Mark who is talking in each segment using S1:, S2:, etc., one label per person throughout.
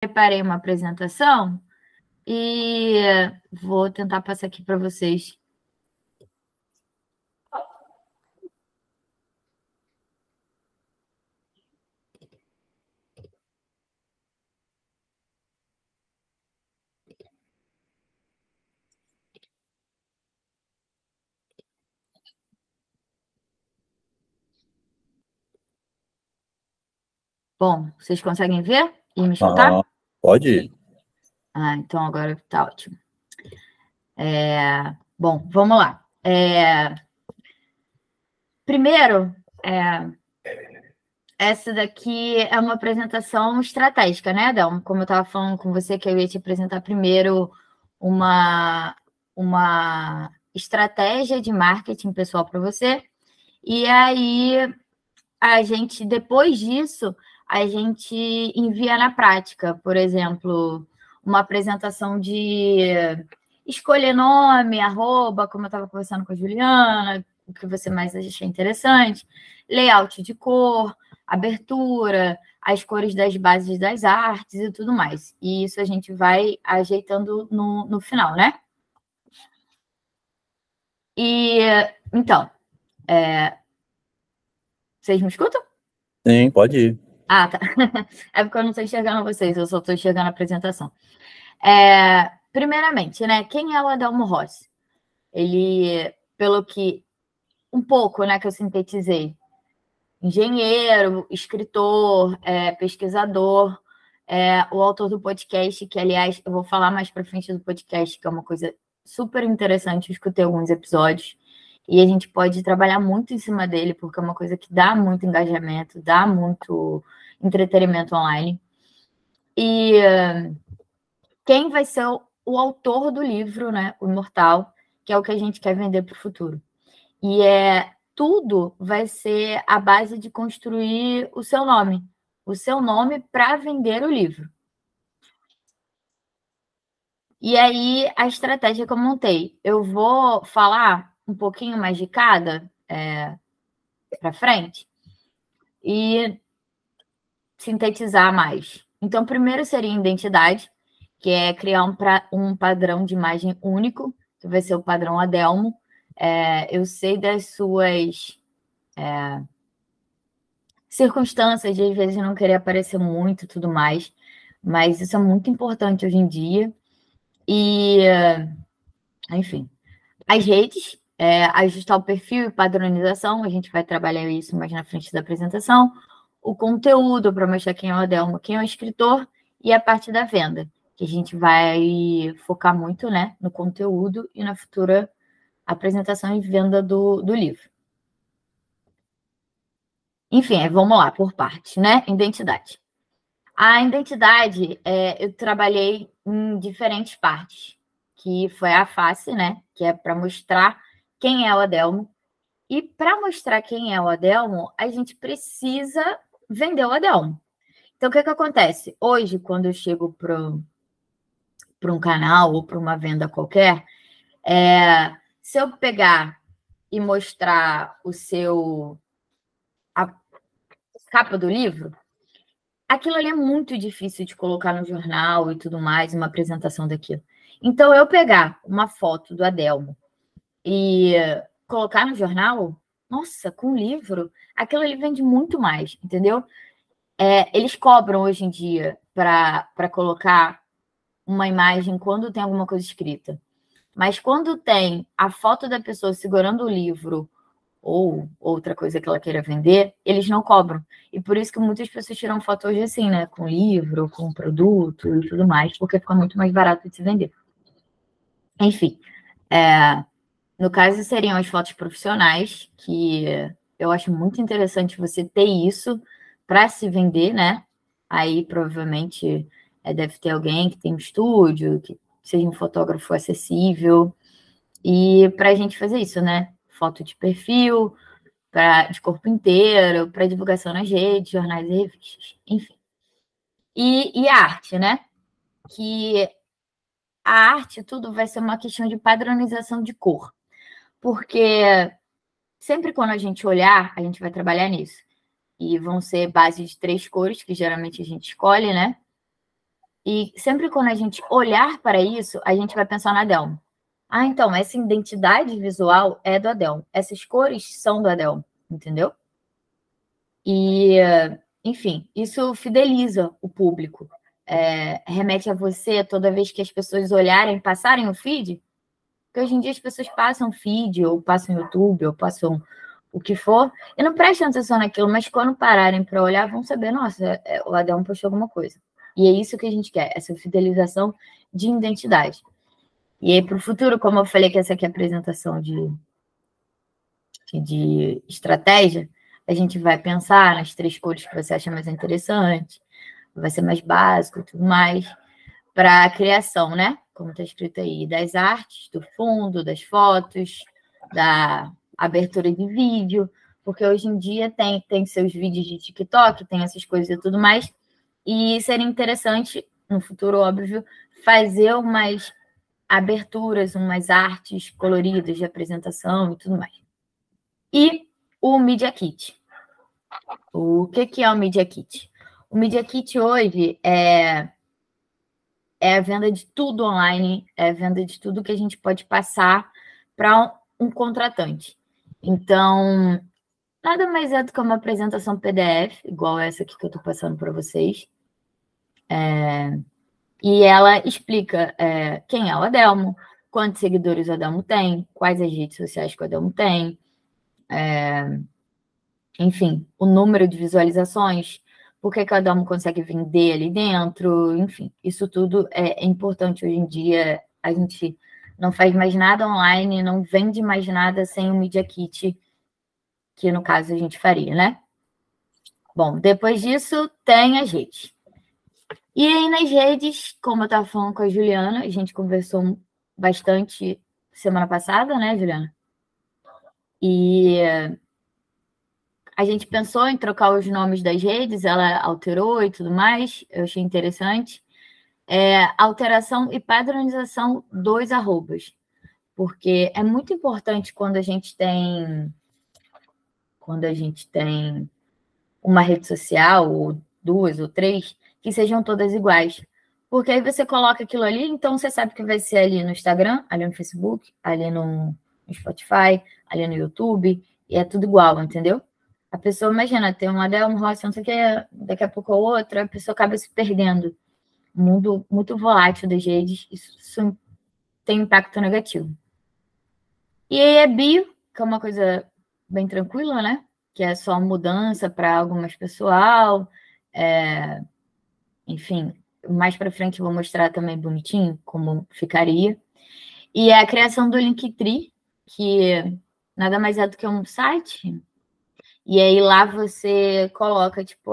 S1: preparei uma apresentação e vou tentar passar aqui para vocês. Bom, vocês conseguem ver e me escutar?
S2: Pode ir.
S1: Então agora está ótimo. Bom, vamos lá. Primeiro, essa daqui é uma apresentação estratégica, né, Adelmo? Como eu estava falando com você, que eu ia te apresentar primeiro uma estratégia de marketing pessoal para você. E aí, depois disso, a gente envia na prática, por exemplo, uma apresentação de escolher nome, arroba, como eu estava conversando com a Juliana, o que você mais achar interessante, layout de cor, abertura, as cores das bases das artes e tudo mais. E isso a gente vai ajeitando no final, né? E, então, vocês me escutam?
S2: Sim, pode ir.
S1: Tá. É porque eu não estou enxergando vocês, eu só estou enxergando a apresentação. Primeiramente, né? Quem é o Adelmo Rossi? Ele, pelo que um pouco, né, que eu sintetizei, engenheiro, escritor, pesquisador, o autor do podcast, que, aliás, eu vou falar mais para frente do podcast, que é uma coisa super interessante, eu escutei alguns episódios, e a gente pode trabalhar muito em cima dele, porque é uma coisa que dá muito engajamento, dá muito entretenimento online. E quem vai ser o autor do livro, né, o Imortal, que é o que a gente quer vender para o futuro. E tudo vai ser a base de construir o seu nome para vender o livro. E aí, a estratégia que eu montei, eu vou falar um pouquinho mais de cada para frente e sintetizar mais. Então, primeiro seria identidade, que é criar um padrão de imagem único, que vai ser o padrão Adelmo. Eu sei das suas circunstâncias de, às vezes, não querer aparecer muito e tudo mais, mas isso é muito importante hoje em dia. E, enfim, as redes, ajustar o perfil e padronização, a gente vai trabalhar isso mais na frente da apresentação. O conteúdo, para mostrar quem é o Adelmo, quem é o escritor, e a parte da venda, que a gente vai focar muito, né, no conteúdo e na futura apresentação e venda do livro. Enfim, vamos lá, por partes, né? Identidade. A identidade, eu trabalhei em diferentes partes, que foi a face, né? Que é para mostrar quem é o Adelmo. E para mostrar quem é o Adelmo, a gente precisa vender o Adelmo. Então, o que acontece? Hoje, quando eu chego para um canal ou para uma venda qualquer, se eu pegar e mostrar a capa do livro, aquilo ali é muito difícil de colocar no jornal e tudo mais, uma apresentação daquilo. Então, eu pegar uma foto do Adelmo e colocar no jornal, nossa, com livro, aquilo ali vende muito mais, entendeu? Eles cobram hoje em dia para colocar uma imagem quando tem alguma coisa escrita. Mas quando tem a foto da pessoa segurando o livro ou outra coisa que ela queira vender, eles não cobram. E por isso que muitas pessoas tiram foto hoje assim, né? Com livro, com produto e tudo mais, porque fica muito mais barato de se vender. Enfim, no caso seriam as fotos profissionais, que eu acho muito interessante você ter isso para se vender, né? Aí provavelmente deve ter alguém que tem um estúdio, que seja um fotógrafo acessível. E para a gente fazer isso, né? Foto de perfil, de corpo inteiro, para divulgação nas redes, jornais e revistas, enfim. E a arte, né? Que a arte, tudo vai ser uma questão de padronização de cor. Porque sempre quando a gente olhar, a gente vai trabalhar nisso. E vão ser bases de 3 cores, que geralmente a gente escolhe, né? E sempre quando a gente olhar para isso, a gente vai pensar na Adelmo. Ah, então, essa identidade visual é do Adelmo. Essas cores são do Adelmo, entendeu? E, enfim, isso fideliza o público. Remete a você toda vez que as pessoas olharem, passarem o feed, porque hoje em dia as pessoas passam feed, ou passam YouTube, ou passam o que for, e não prestam atenção naquilo, mas quando pararem para olhar, vão saber, nossa, o Adelmo postou alguma coisa. E é isso que a gente quer, essa fidelização de identidade. E aí, para o futuro, como eu falei que essa aqui é a apresentação de estratégia, a gente vai pensar nas 3 cores que você acha mais interessante, vai ser mais básico e tudo mais, para a criação, né? Como está escrito aí, das artes, do fundo, das fotos, da abertura de vídeo, porque hoje em dia tem seus vídeos de TikTok, tem essas coisas e tudo mais, e seria interessante, no futuro, óbvio, fazer umas aberturas, umas artes coloridas de apresentação e tudo mais. E o Media Kit. O que é o Media Kit? O Media Kit hoje é a venda de tudo online, é a venda de tudo que a gente pode passar para um contratante. Então, nada mais é do que uma apresentação PDF, igual essa aqui que eu estou passando para vocês. E ela explica quem é o Adelmo, quantos seguidores o Adelmo tem, quais as redes sociais que o Adelmo tem, enfim, o número de visualizações, por que o Adelmo consegue vender ali dentro, enfim, isso tudo é importante hoje em dia. A gente não faz mais nada online, não vende mais nada sem o Media Kit, que no caso a gente faria, né? Bom, depois disso tem as redes. E aí nas redes, como eu estava falando com a Juliana, a gente conversou bastante semana passada, né, Juliana? E a gente pensou em trocar os nomes das redes, ela alterou e tudo mais, eu achei interessante. Alteração e padronização dos arrobas, porque é muito importante quando a gente tem uma rede social, ou 2 ou 3, que sejam todas iguais. Porque aí você coloca aquilo ali, então você sabe que vai ser ali no Instagram, ali no Facebook, ali no Spotify, ali no YouTube, e é tudo igual, entendeu? A pessoa, imagina, tem uma Adelmo Rossi, não sei o que, daqui a pouco a outra, a pessoa acaba se perdendo. Mundo muito volátil das redes, isso tem impacto negativo. E aí é bio, que é uma coisa bem tranquila, né? Que é só mudança para algo mais pessoal. Enfim, mais para frente eu vou mostrar também bonitinho como ficaria. E a criação do Linktree, que nada mais é do que um site. E aí lá você coloca, tipo,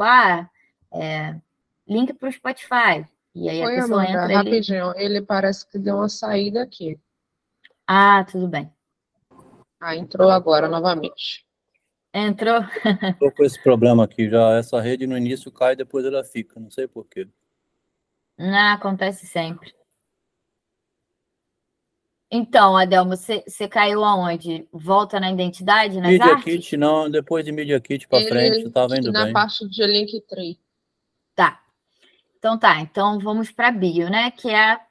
S1: link para o Spotify. E aí a
S3: Oi,
S1: pessoa
S3: Amanda,
S1: entra ali.
S3: rapidinho. Ele parece que deu uma saída aqui.
S1: Ah, tudo bem.
S3: Entrou agora novamente.
S1: Entrou?
S2: Estou com esse problema aqui já. Essa rede no início cai, depois ela fica. Não sei porquê.
S1: Não, acontece sempre. Então, Adelmo, você caiu aonde? Volta na identidade, nas
S2: Media
S1: artes?
S2: Kit, não. Depois de Media Kit para frente,
S3: Ele
S2: estava indo
S3: na
S2: bem.
S3: parte de Linktree.
S1: Tá. Então vamos para bio, né? Que é a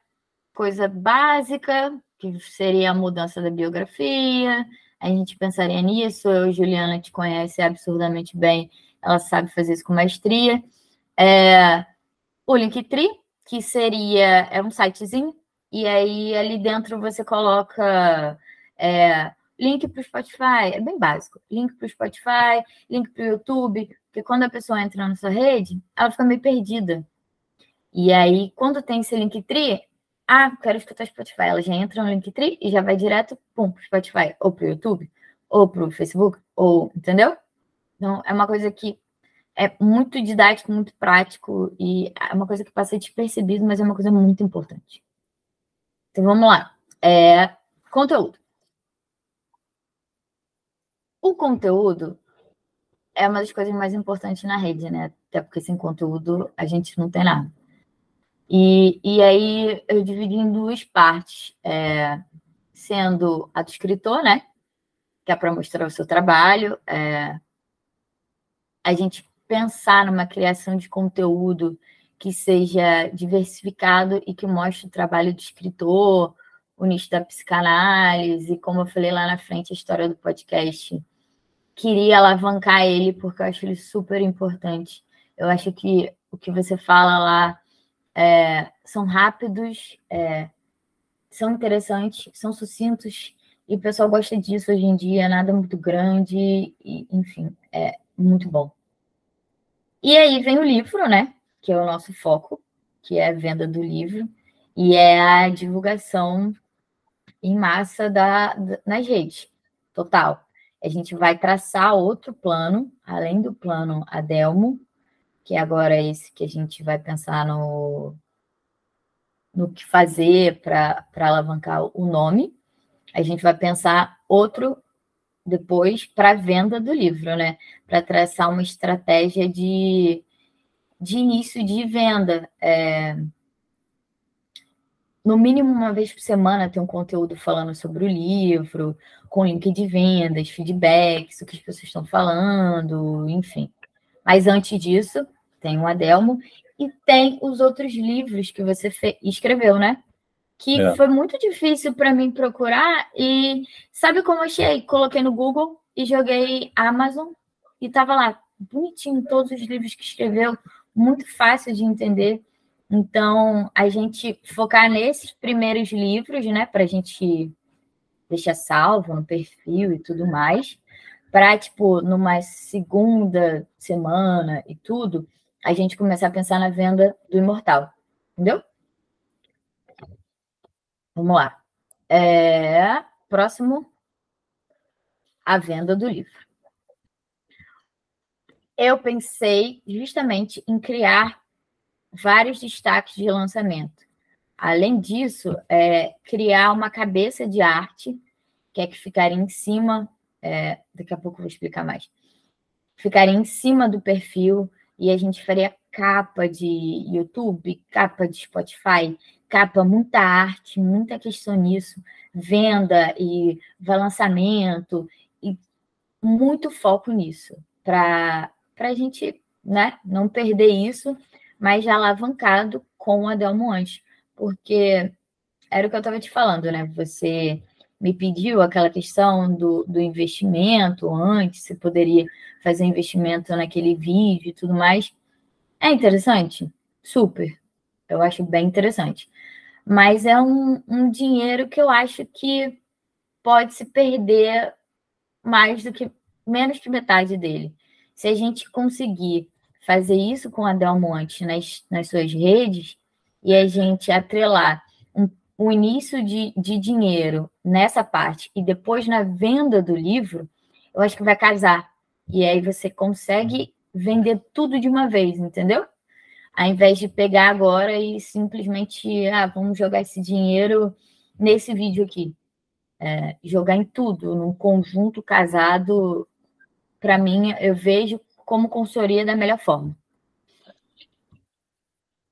S1: coisa básica, que seria a mudança da biografia. A gente pensaria nisso. Eu, Juliana, te conhece absurdamente bem. Ela sabe fazer isso com maestria. O Linktree, que seria um sitezinho, e aí ali dentro você coloca link para o Spotify, é bem básico. Link para o Spotify, link para o YouTube, porque quando a pessoa entra na sua rede, ela fica meio perdida. E aí, quando tem esse Linktree, quero escutar Spotify, ela já entra no Linktree e já vai direto para o Spotify, ou para o YouTube, ou para o Facebook, entendeu? Então, é uma coisa que é muito didático, muito prático, e é uma coisa que passa despercebido, mas é uma coisa muito importante. Então, vamos lá. Conteúdo. O conteúdo é uma das coisas mais importantes na rede, né? Até porque sem conteúdo a gente não tem nada. E aí eu dividi em 2 partes, sendo a do escritor, né? Que é para mostrar o seu trabalho, a gente pensar numa criação de conteúdo que seja diversificado e que mostre o trabalho do escritor, o nicho da psicanálise, como eu falei lá na frente, a história do podcast. Queria alavancar ele porque eu acho ele super importante. Eu acho que o que você fala lá são rápidos, são interessantes, são sucintos, e o pessoal gosta disso hoje em dia, nada muito grande, e, enfim, é muito bom. E aí vem o livro, né? Que é o nosso foco, que é a venda do livro, e é a divulgação em massa nas redes, total. A gente vai traçar outro plano, além do plano Adelmo, que é agora esse que a gente vai pensar no que fazer para alavancar o nome. A gente vai pensar outro depois para a venda do livro, né? Para traçar uma estratégia de início de venda. No mínimo uma vez por semana tem um conteúdo falando sobre o livro, com link de vendas, feedbacks, o que as pessoas estão falando, enfim. Mas antes disso, tem o Adelmo e tem os outros livros que você escreveu, né? Que foi muito difícil para mim procurar e sabe como eu achei? Coloquei no Google e joguei Amazon e estava lá, bonitinho, todos os livros que escreveu, muito fácil de entender. Então, a gente focar nesses primeiros livros, né, para a gente deixar salvo no perfil e tudo mais, para, tipo, numa segunda semana e tudo, a gente começar a pensar na venda do Imortal, entendeu? Vamos lá. Próximo, a venda do livro. Eu pensei justamente em criar vários destaques de lançamento. Além disso, criar uma cabeça de arte, que é que ficaria em cima, daqui a pouco eu vou explicar mais, ficaria em cima do perfil e a gente faria capa de YouTube, capa de Spotify, capa, muita arte, muita questão nisso, venda e lançamento, e muito foco nisso, para a gente, né, não perder isso, mas já alavancado com o Adelmo antes, porque era o que eu estava te falando, né? Você me pediu aquela questão do investimento antes, se poderia fazer investimento naquele vídeo e tudo mais. É interessante? Super. Eu acho bem interessante. Mas é um dinheiro que eu acho que pode se perder menos que metade dele. Se a gente conseguir fazer isso com a Adelmo antes nas suas redes e a gente atrelar o início de dinheiro nessa parte e depois na venda do livro, eu acho que vai casar. E aí você consegue vender tudo de uma vez, entendeu? Ao invés de pegar agora e simplesmente, vamos jogar esse dinheiro nesse vídeo aqui. Jogar em tudo, num conjunto casado, para mim, eu vejo como consultoria da melhor forma.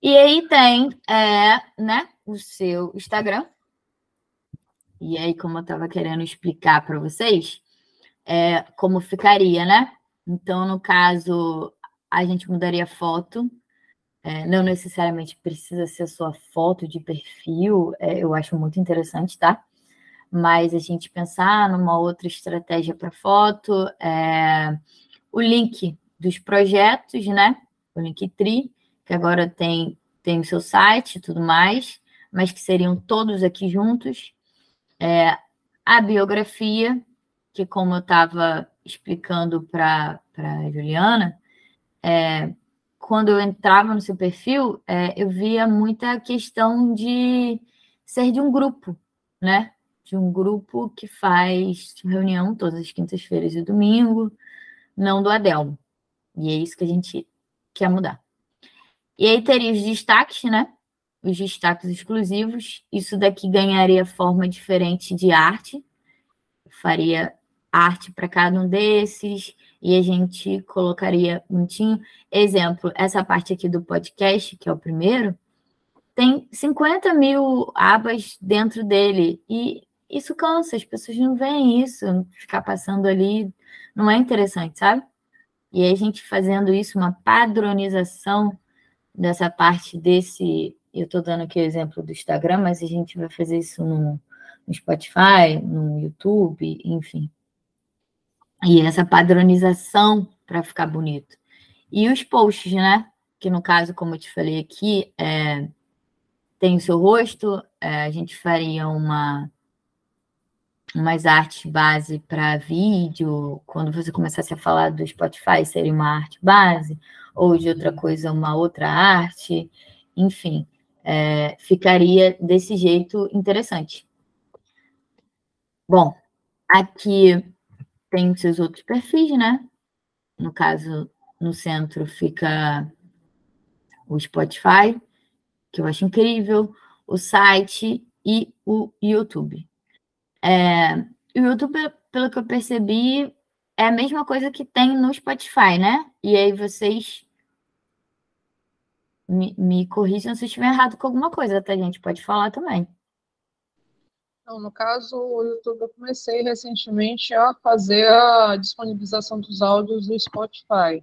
S1: E aí tem, né, o seu Instagram. E aí, como eu estava querendo explicar para vocês, como ficaria, né? Então, no caso, a gente mudaria a foto. Não necessariamente precisa ser a sua foto de perfil. Eu acho muito interessante, tá? Mas a gente pensar numa outra estratégia para foto, o link dos projetos, né? O Linktree, que agora tem o seu site e tudo mais, mas que seriam todos aqui juntos. A biografia, que como eu estava explicando para a Juliana, quando eu entrava no seu perfil, eu via muita questão de ser de um grupo, né? De um grupo que faz reunião todas as quintas-feiras e domingo, não do Adelmo. E é isso que a gente quer mudar. E aí teria os destaques, né? Os destaques exclusivos. Isso daqui ganharia forma diferente de arte. Eu faria arte para cada um desses e a gente colocaria bonitinho. Exemplo, essa parte aqui do podcast, que é o primeiro, tem 50 mil abas dentro dele e isso cansa, as pessoas não veem isso, ficar passando ali não é interessante, sabe? E aí a gente fazendo isso, uma padronização, dessa parte desse... Eu estou dando aqui o exemplo do Instagram, mas a gente vai fazer isso no Spotify, no YouTube, enfim. E essa padronização para ficar bonito. E os posts, né? Que no caso, como eu te falei aqui, tem o seu rosto, a gente faria umas artes base para vídeo. Quando você começasse a falar do Spotify, seria uma arte base, ou de outra coisa, uma outra arte. Enfim, ficaria desse jeito interessante. Bom, aqui tem os seus outros perfis, né? No caso, no centro fica o Spotify, que eu acho incrível, o site e o YouTube. O YouTube, pelo que eu percebi, é a mesma coisa que tem no Spotify, né? E aí vocês me corrijam se eu estiver errado com alguma coisa, tá, gente? Pode falar também.
S3: Não, no caso, o YouTube, eu comecei recentemente a fazer a disponibilização dos áudios do Spotify.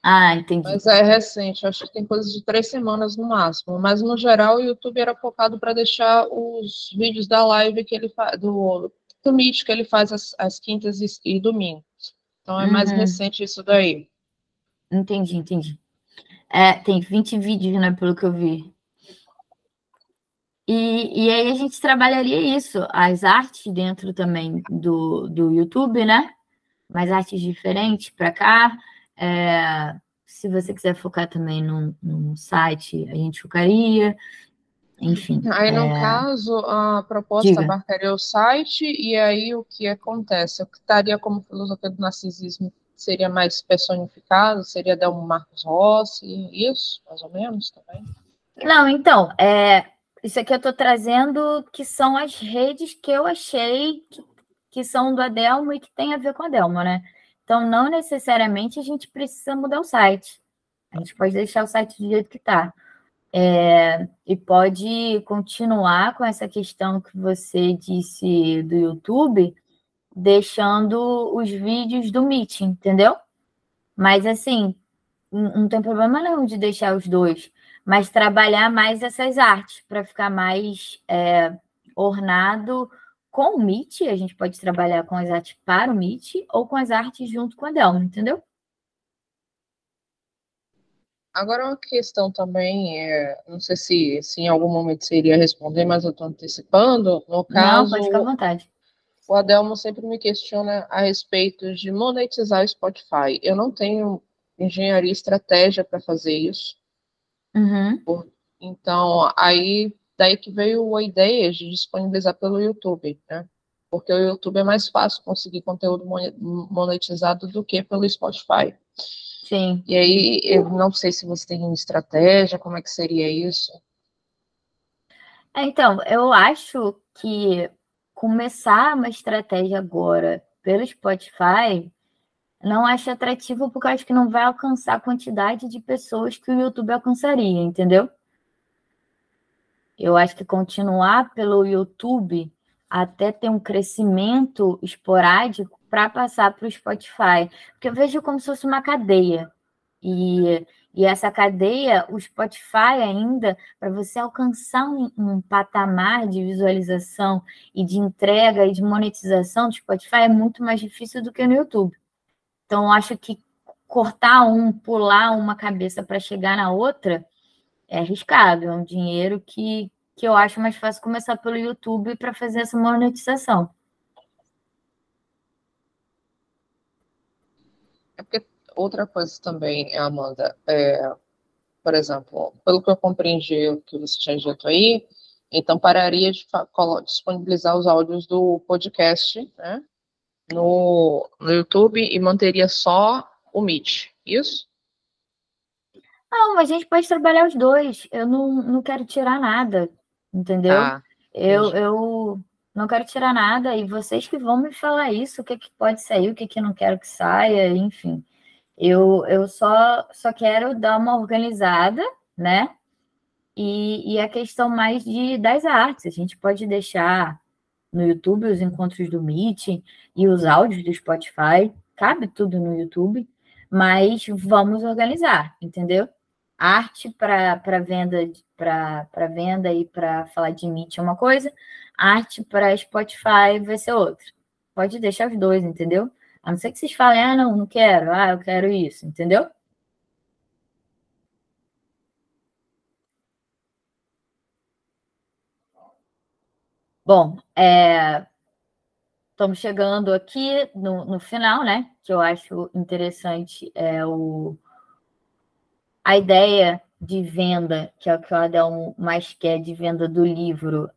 S1: Ah, entendi.
S3: Mas é recente, acho que tem coisa de 3 semanas no máximo. Mas, no geral, o YouTube era focado para deixar os vídeos da live que ele faz, do Meet, que ele faz às quintas e domingos. Então, é mais recente isso daí.
S1: Entendi. Tem 20 vídeos, né, pelo que eu vi. E aí a gente trabalharia isso, as artes dentro também do YouTube, né? Mais artes diferentes para cá. Se você quiser focar também num site, a gente focaria. Enfim.
S3: Aí, no caso, a proposta
S1: Diga.
S3: abarcaria o site, e aí o que acontece? O que estaria como filosofia do narcisismo seria mais personificado, seria Delmo Marcos Rossi, isso, mais ou menos, também?
S1: Não, então, isso aqui eu estou trazendo que são as redes que eu achei que são do Adelmo e que tem a ver com a Adelmo, né? Então, não necessariamente a gente precisa mudar o site. A gente pode deixar o site do jeito que está. E pode continuar com essa questão que você disse do YouTube, deixando os vídeos do Meet, entendeu? Mas, assim, não tem problema nenhum de deixar os dois, mas trabalhar mais essas artes para ficar mais ornado com o Meet. A gente pode trabalhar com as artes para o Meet ou com as artes junto com a Delma, entendeu?
S3: Agora, uma questão também, não sei se em algum momento você iria responder, mas eu estou antecipando. No caso,
S1: Não, pode ficar à vontade.
S3: o Adelmo sempre me questiona a respeito de monetizar o Spotify. Eu não tenho engenharia e estratégia para fazer isso. Então, daí que veio a ideia de disponibilizar pelo YouTube, né? Porque o YouTube é mais fácil conseguir conteúdo monetizado do que pelo Spotify.
S1: Sim.
S3: E aí, eu não sei se você tem estratégia, como é que seria isso?
S1: Então, eu acho que começar uma estratégia agora pelo Spotify não acho atrativo, porque eu acho que não vai alcançar a quantidade de pessoas que o YouTube alcançaria, entendeu? Eu acho que continuar pelo YouTube até ter um crescimento esporádico para passar para o Spotify. Porque eu vejo como se fosse uma cadeia. E essa cadeia, o Spotify ainda, para você alcançar um patamar de visualização e de entrega e de monetização do Spotify é muito mais difícil do que no YouTube. Então, eu acho que cortar pular uma cabeça para chegar na outra é arriscado. É um dinheiro que eu acho mais fácil começar pelo YouTube para fazer essa monetização.
S3: É porque outra coisa também, Amanda, por exemplo, pelo que eu compreendi o que você tinha dito aí, então pararia de disponibilizar os áudios do podcast, né, no YouTube e manteria só o Meet, isso?
S1: Não, a gente pode trabalhar os dois. Eu não quero tirar nada, entendeu? Eu não quero tirar nada, e vocês que vão me falar isso, o que pode sair, o que não quero que saia, enfim. Eu só quero dar uma organizada, né? E a questão mais das artes. A gente pode deixar no YouTube os encontros do Meet e os áudios do Spotify. Cabe tudo no YouTube, mas vamos organizar, entendeu? arte para venda e para falar de Meet é uma coisa, arte para Spotify vai ser outra. Pode deixar os dois, entendeu? A não ser que vocês falem, não quero, eu quero isso, entendeu? Bom, estamos chegando aqui no final, né? Que eu acho interessante a ideia de venda, que é o que o Adelmo mais quer, de venda do livro,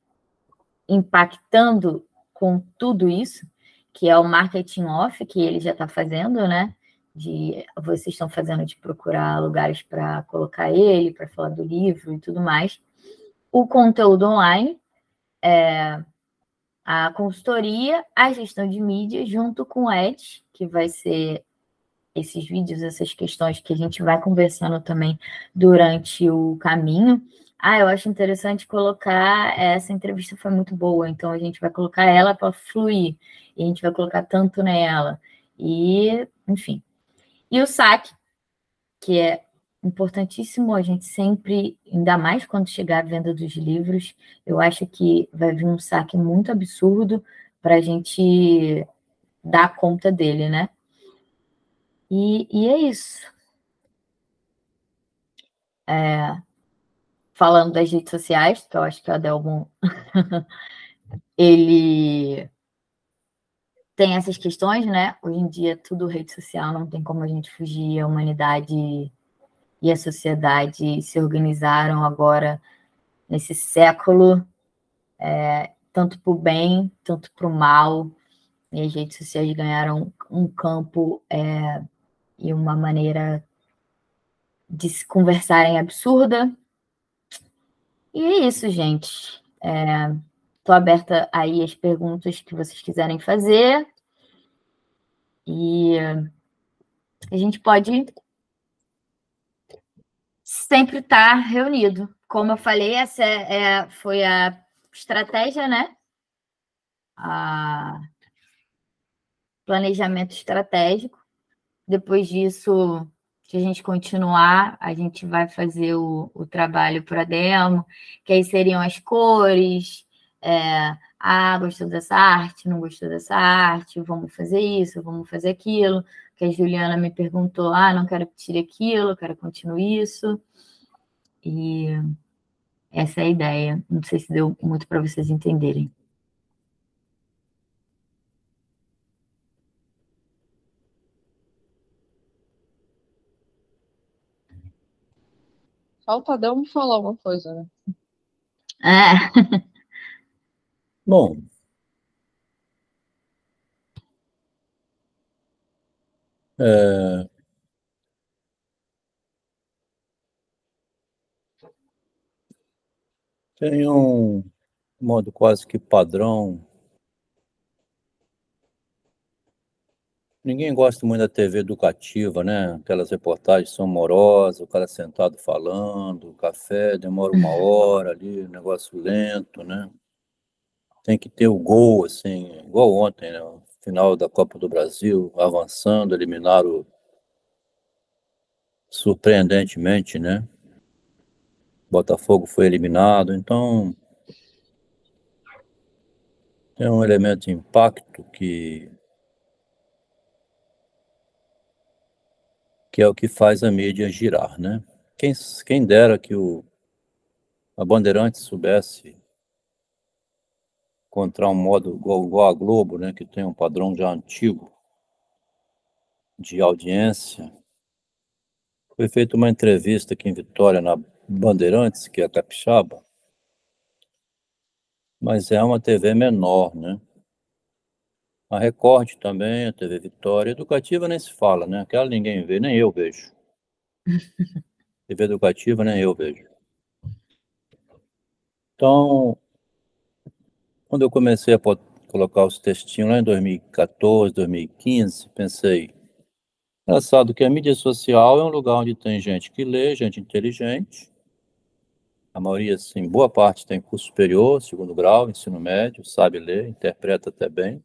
S1: impactando com tudo isso, que é o marketing off, que ele já está fazendo, né? Vocês estão fazendo de procurar lugares para colocar ele, para falar do livro e tudo mais. O conteúdo online, a consultoria, a gestão de mídia, junto com o Ed, que vai ser esses vídeos, essas questões que a gente vai conversando também durante o caminho. Eu acho interessante colocar, essa entrevista foi muito boa, então a gente vai colocar ela para fluir, e a gente vai colocar tanto nela, e, enfim. E o saque, que é importantíssimo, a gente sempre, ainda mais quando chegar a venda dos livros, eu acho que vai vir um saque muito absurdo para a gente dar conta dele, né? E é isso. Falando das redes sociais, que eu acho que o Adelmo ele tem essas questões, né? Hoje em dia, tudo rede social, não tem como a gente fugir. A humanidade e a sociedade se organizaram agora, nesse século, tanto para o bem, tanto para o mal. E as redes sociais ganharam um campo e uma maneira de se conversarem absurda. E é isso, gente. Estou aberta aí às perguntas que vocês quiserem fazer. E a gente pode sempre estar reunido. Como eu falei, essa foi a estratégia, né? Planejamento estratégico. Depois disso, se a gente continuar, a gente vai fazer o trabalho para a demo, que aí seriam as cores, gostou dessa arte, não gostou dessa arte, vamos fazer isso, vamos fazer aquilo, que a Juliana me perguntou, não quero que tire aquilo, quero que continue isso, e essa é a ideia, não sei se deu muito para vocês entenderem.
S3: Falta Adelmo falar alguma coisa, né?
S2: Bom, tem um modo quase que padrão. Ninguém gosta muito da TV educativa, né? Aquelas reportagens são morosas, o cara sentado falando, o café demora 1 hora ali, negócio lento, né? Tem que ter o gol, assim, igual ontem, né? O final da Copa do Brasil, avançando, eliminaram surpreendentemente, né? Botafogo foi eliminado, então é um elemento de impacto que é o que faz a mídia girar, né? Quem dera que a Bandeirantes soubesse encontrar um modo igual a Globo, né, que tem um padrão já antigo de audiência. Foi feita uma entrevista aqui em Vitória, na Bandeirantes, que é a Capixaba, mas é uma TV menor, né? A Record também, a TV Vitória. Educativa nem se fala, né? Aquela ninguém vê, nem eu vejo. TV educativa nem eu vejo. Então, quando eu comecei a colocar os textinhos lá em 2014, 2015, pensei, engraçado que a mídia social é um lugar onde tem gente que lê, gente inteligente. A maioria, assim, boa parte tem curso superior, segundo grau, ensino médio, sabe ler, interpreta até bem.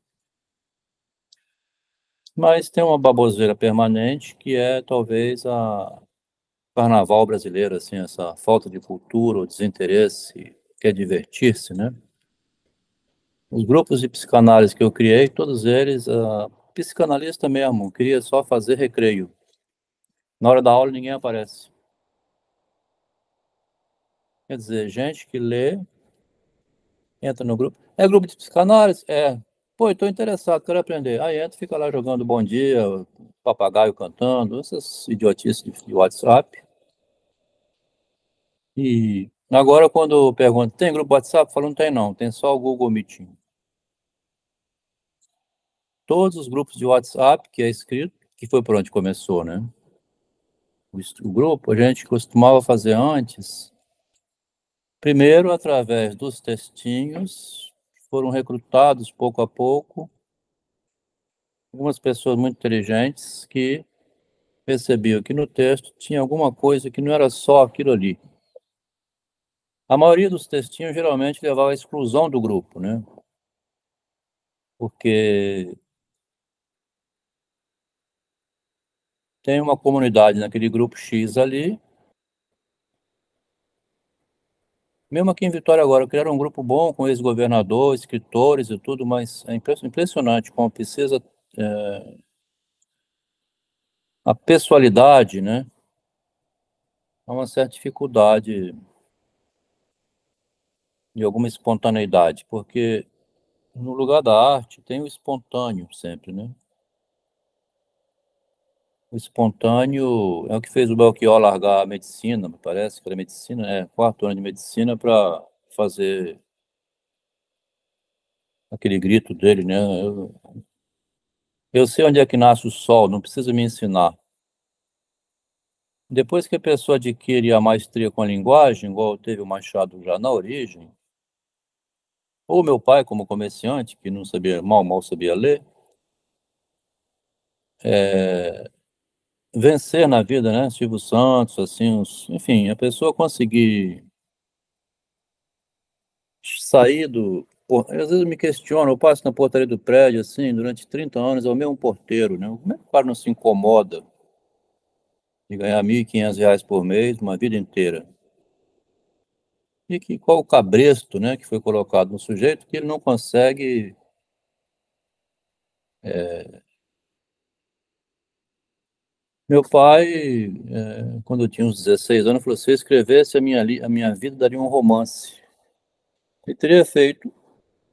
S2: Mas tem uma baboseira permanente que é talvez a carnaval brasileiro, assim, essa falta de cultura, o desinteresse, quer divertir-se, né? Os grupos de psicanálise que eu criei, todos eles, psicanalista mesmo, queria só fazer recreio. Na hora da aula ninguém aparece. Quer dizer, gente que lê, entra no grupo. É grupo de psicanálise? É. Pô, estou interessado, quero aprender. Aí entra, fica lá jogando bom dia, papagaio cantando, essas idiotices de WhatsApp. E agora, quando eu pergunto, tem grupo WhatsApp? Eu falo, não tem não, tem só o Google Meeting. Todos os grupos de WhatsApp que é escrito, que foi por onde começou, né? O grupo, a gente costumava fazer antes, primeiro através dos textinhos, foram recrutados pouco a pouco, algumas pessoas muito inteligentes que percebiam que no texto tinha alguma coisa que não era só aquilo ali. A maioria dos textinhos geralmente levava à exclusão do grupo, né? Porque tem uma comunidade naquele grupo X ali. Mesmo aqui em Vitória agora, criaram um grupo bom com ex-governador, escritores e tudo, mas é impressionante como precisa a pessoalidade, né? Há uma certa dificuldade de alguma espontaneidade, porque no lugar da arte tem o espontâneo sempre, né? O espontâneo é o que fez o Belchior largar a medicina, me parece que era medicina, quarto ano de medicina, para fazer aquele grito dele, né? Eu sei onde é que nasce o sol, não precisa me ensinar. Depois que a pessoa adquire a maestria com a linguagem, igual teve o Machado já na origem, ou meu pai, como comerciante, que não sabia, mal sabia ler, vencer na vida, né? Silvio Santos, assim, enfim, a pessoa conseguir sair do. Às vezes eu me questiono, eu passo na portaria do prédio, assim, durante 30 anos, é o mesmo porteiro, né? Como é que o cara não se incomoda de ganhar R$ 1.500 por mês, uma vida inteira? E qual o cabresto, né, que foi colocado no sujeito que ele não consegue. Meu pai, quando eu tinha uns 16 anos, falou: se eu escrevesse a minha vida, daria um romance. Ele teria feito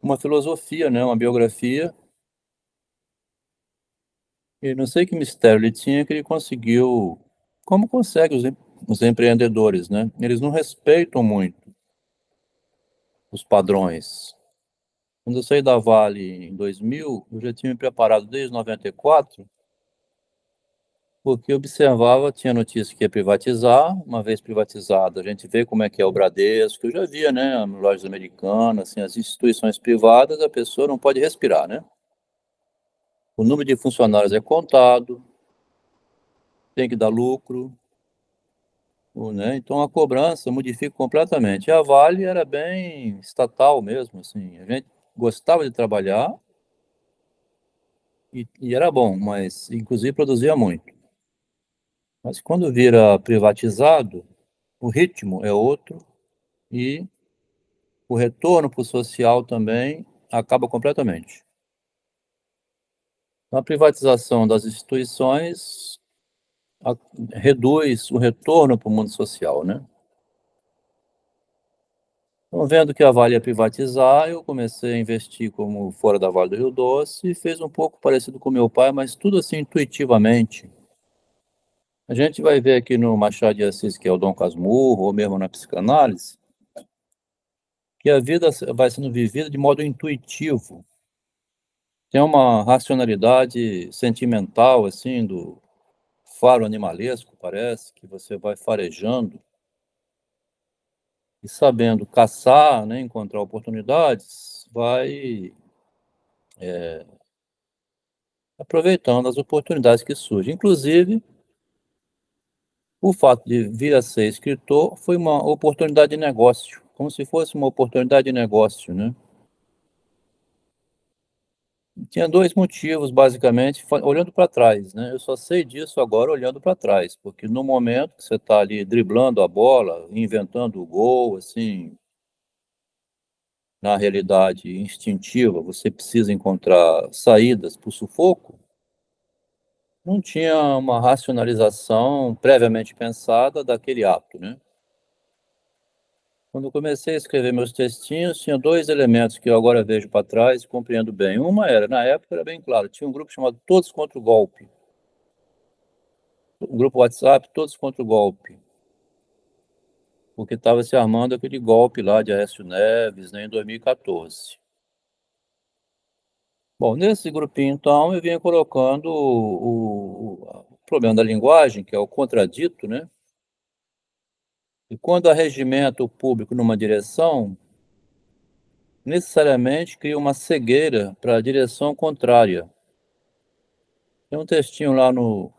S2: uma filosofia, né, uma biografia, e não sei que mistério ele tinha que ele conseguiu, como consegue os empreendedores, né? Eles não respeitam muito os padrões. Quando eu saí da Vale em 2000, eu já tinha me preparado desde 94, porque observava, tinha notícia que ia privatizar, uma vez privatizado, a gente vê como é que é o Bradesco, eu já via, né, lojas americanas, assim, as instituições privadas, a pessoa não pode respirar, né? O número de funcionários é contado, tem que dar lucro, né? Então a cobrança modifica completamente. E a Vale era bem estatal mesmo, assim, a gente gostava de trabalhar e era bom, mas inclusive produzia muito. Mas quando vira privatizado, o ritmo é outro e o retorno para o social também acaba completamente. A privatização das instituições reduz o retorno para o mundo social, né? Então, vendo que a Vale ia privatizar, eu comecei a investir como fora da Vale do Rio Doce e fez um pouco parecido com meu pai, mas tudo assim intuitivamente. A gente vai ver aqui no Machado de Assis, que é o Dom Casmurro, ou mesmo na psicanálise, que a vida vai sendo vivida de modo intuitivo. Tem uma racionalidade sentimental, assim, do faro animalesco, parece, que você vai farejando e sabendo caçar, né, encontrar oportunidades, vai aproveitando as oportunidades que surgem. Inclusive, o fato de vir a ser escritor foi uma oportunidade de negócio, como se fosse uma oportunidade de negócio, né? Tinha dois motivos, basicamente, olhando para trás, né? Eu só sei disso agora olhando para trás, porque no momento que você está ali driblando a bola, inventando o gol, assim, na realidade instintiva, você precisa encontrar saídas para o sufoco. Não tinha uma racionalização previamente pensada daquele ato, né? Quando eu comecei a escrever meus textinhos, tinha dois elementos que eu agora vejo para trás e compreendo bem. Uma era, na época era bem claro, tinha um grupo chamado Todos contra o Golpe. Um grupo WhatsApp, Todos contra o Golpe. Porque estava se armando aquele golpe lá de Aécio Neves, né, em 2014. Bom, nesse grupinho, então, eu vinha colocando o problema da linguagem, que é o contradito, né? E quando arregimenta o público numa direção, necessariamente cria uma cegueira para a direção contrária. Tem um textinho lá no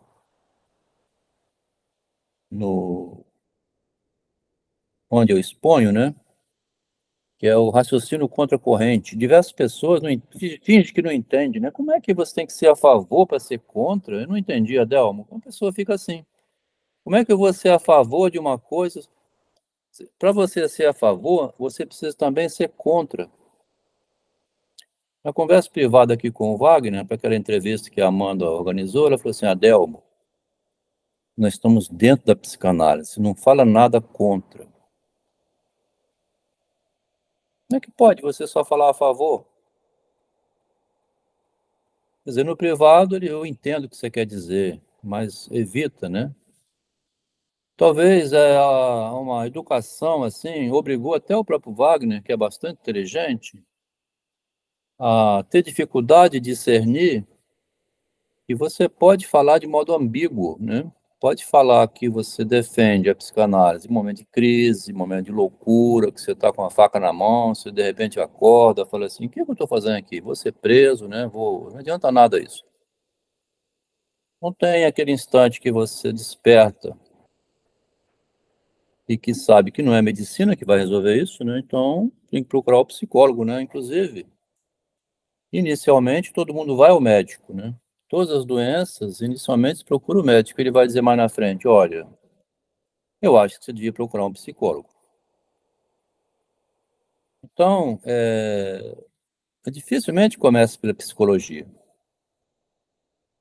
S2: onde eu exponho, né? Que é o raciocínio contra a corrente. Diversas pessoas fingem que não entendem, né? Como é que você tem que ser a favor para ser contra? Eu não entendi, Adelmo. Uma pessoa fica assim. Como é que eu vou ser a favor de uma coisa? Para você ser a favor, você precisa também ser contra. Na conversa privada aqui com o Wagner, para aquela entrevista que a Amanda organizou, ela falou assim: Adelmo, nós estamos dentro da psicanálise, não fala nada contra. Como é que pode você só falar a favor? Quer dizer, no privado eu entendo o que você quer dizer, mas evita, né? Talvez uma educação assim obrigou até o próprio Wagner, que é bastante inteligente, a ter dificuldade de discernir que você pode falar de modo ambíguo, né? Pode falar que você defende a psicanálise em momento de crise, em momento de loucura, que você está com a faca na mão, você de repente acorda, fala assim, o que eu estou fazendo aqui? Vou ser preso, né? Não adianta nada isso. Não tem aquele instante que você desperta e que sabe que não é medicina que vai resolver isso, né? Então, tem que procurar o psicólogo, né? Inclusive, inicialmente, todo mundo vai ao médico, né? Todas as doenças, inicialmente, se procura o médico. Ele vai dizer mais na frente, olha, eu acho que você devia procurar um psicólogo. Então, dificilmente começa pela psicologia.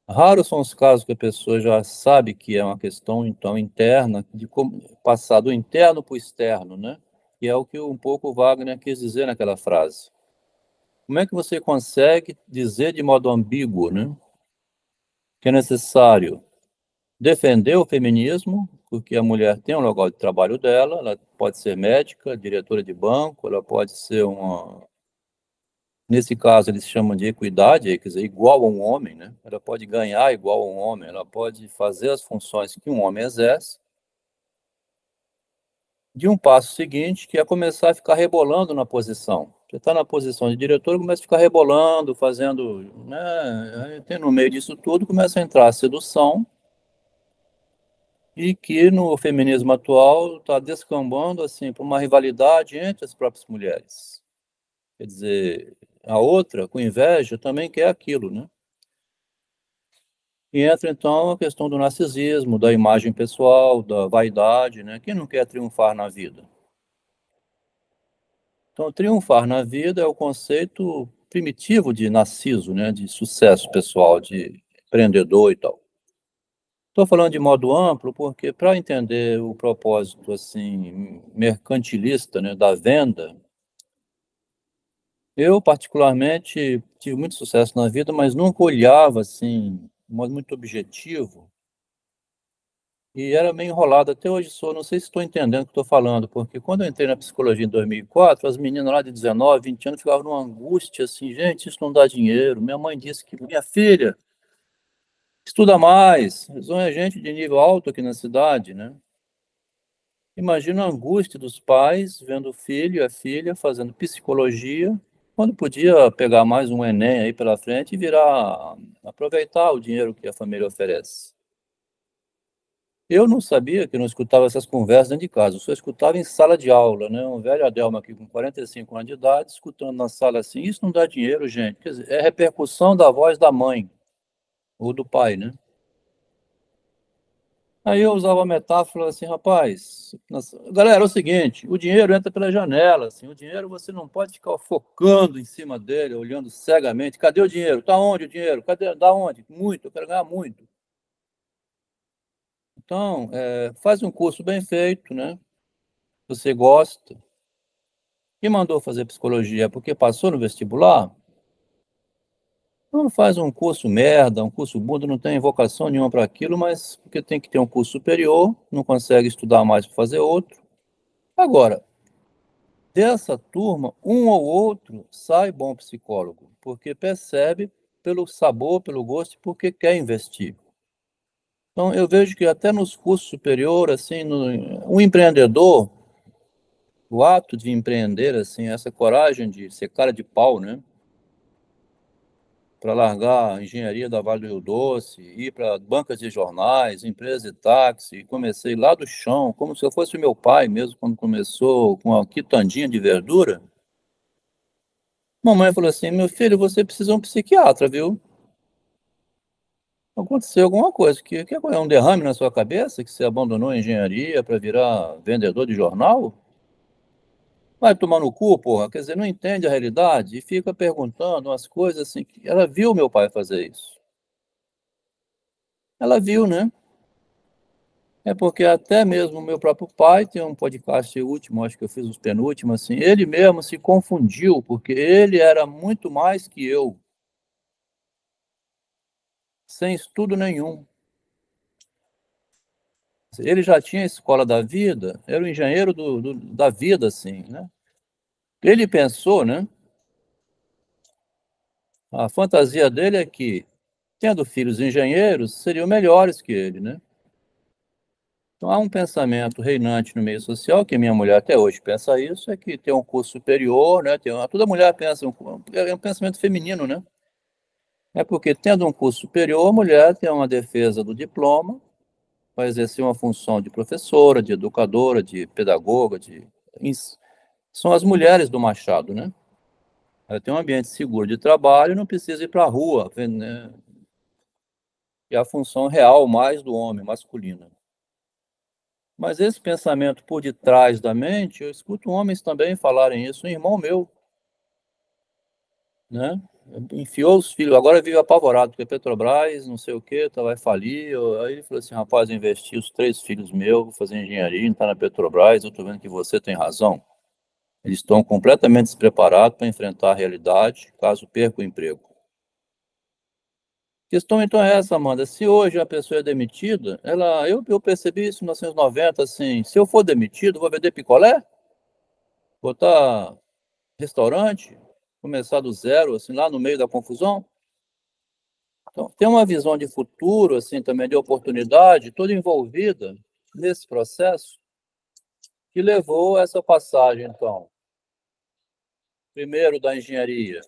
S2: Raros são os casos que a pessoa já sabe que é uma questão, então, interna, de como passar do interno para o externo, né? Que é o que um pouco o Wagner quis dizer naquela frase. Como é que você consegue dizer de modo ambíguo, né, que é necessário defender o feminismo, porque a mulher tem um local de trabalho dela, ela pode ser médica, diretora de banco, ela pode ser nesse caso eles chamam de equidade, quer dizer, igual a um homem, né? Ela pode ganhar igual a um homem, ela pode fazer as funções que um homem exerce, de um passo seguinte, que é começar a ficar rebolando na posição. Você está na posição de diretor, começa a ficar rebolando, fazendo, né? Tem no meio disso tudo, começa a entrar a sedução, e que no feminismo atual está descambando assim para uma rivalidade entre as próprias mulheres. Quer dizer, a outra, com inveja, também quer aquilo, né? E entra, então, a questão do narcisismo, da imagem pessoal, da vaidade, né? Quem não quer triunfar na vida? Então, triunfar na vida é o conceito primitivo de Narciso, né? De sucesso pessoal, de empreendedor e tal. Estou falando de modo amplo porque, para entender o propósito assim mercantilista, né, da venda, eu particularmente tive muito sucesso na vida, mas nunca olhava assim de modo muito objetivo e era meio enrolado. Até hoje sou, não sei se estou entendendo o que estou falando, porque quando eu entrei na psicologia em 2004, as meninas lá de 19, 20 anos ficavam numa angústia assim, gente, isso não dá dinheiro. Minha mãe disse que minha filha estuda mais, é gente de nível alto aqui na cidade, né? Imagina a angústia dos pais vendo o filho e a filha fazendo psicologia, quando podia pegar mais um Enem aí pela frente e aproveitar o dinheiro que a família oferece. Eu não sabia que eu não escutava essas conversas dentro de casa, eu só escutava em sala de aula, né? Um velho Adelmo aqui com 45 anos de idade, escutando na sala assim, isso não dá dinheiro, gente. Quer dizer, é repercussão da voz da mãe ou do pai, né? Aí eu usava a metáfora assim, rapaz, galera, é o seguinte, o dinheiro entra pela janela, assim, o dinheiro você não pode ficar focando em cima dele, olhando cegamente, cadê o dinheiro? Tá onde o dinheiro? Cadê? Da onde? Muito, eu quero ganhar muito. Então, faz um curso bem feito, né? Você gosta. Quem mandou fazer psicologia? Porque passou no vestibular? Não faz um curso merda, um curso bunda, não tem vocação nenhuma para aquilo, mas porque tem que ter um curso superior, não consegue estudar mais para fazer outro. Agora, dessa turma, um ou outro sai bom psicólogo, porque percebe pelo sabor, pelo gosto, porque quer investir. Então, eu vejo que até nos cursos superiores, assim, um empreendedor, o ato de empreender, assim, essa coragem de ser cara de pau, né? Para largar a engenharia da Vale do Rio Doce, ir para bancas de jornais, empresas de táxi, comecei lá do chão, como se eu fosse o meu pai mesmo, quando começou com a quitandinha de verdura. Mamãe falou assim, meu filho, você precisa de um psiquiatra, viu? Aconteceu alguma coisa, que é um derrame na sua cabeça, que você abandonou a engenharia para virar vendedor de jornal? Vai tomar no cu, porra, quer dizer, não entende a realidade e fica perguntando umas coisas assim, que ela viu meu pai fazer isso. Ela viu, né? É porque até mesmo o meu próprio pai tem um podcast último, acho que eu fiz os penúltimos, assim, ele mesmo se confundiu, porque ele era muito mais que eu, sem estudo nenhum. Ele já tinha a escola da vida, era o engenheiro da vida, assim, né? Ele pensou, né? A fantasia dele é que, tendo filhos engenheiros, seriam melhores que ele, né? Então, há um pensamento reinante no meio social, que minha mulher até hoje pensa isso, é que ter um curso superior, né? Toda mulher pensa, é um pensamento feminino, né? É porque, tendo um curso superior, a mulher tem uma defesa do diploma, vai exercer uma função de professora, de educadora, de pedagoga, são as mulheres do Machado, né? Ela tem um ambiente seguro de trabalho e não precisa ir para a rua, né? É a função real mais do homem, masculina. Mas esse pensamento por detrás da mente, eu escuto homens também falarem isso, um irmão meu, né? Enfiou os filhos, agora vive apavorado, porque a Petrobras, não sei o que, vai falir. Aí ele falou assim, rapaz, eu investi os 3 filhos meus, vou fazer engenharia, não está na Petrobras, eu estou vendo que você tem razão. Eles estão completamente despreparados para enfrentar a realidade, caso perca o emprego. A questão então é essa, Amanda. Se hoje a pessoa é demitida, eu percebi isso em 1990, assim, se eu for demitido, vou vender picolé, botar restaurante, começar do zero, assim, lá no meio da confusão. Então, tem uma visão de futuro, assim, também de oportunidade, toda envolvida nesse processo que levou essa passagem, então, primeiro da engenharia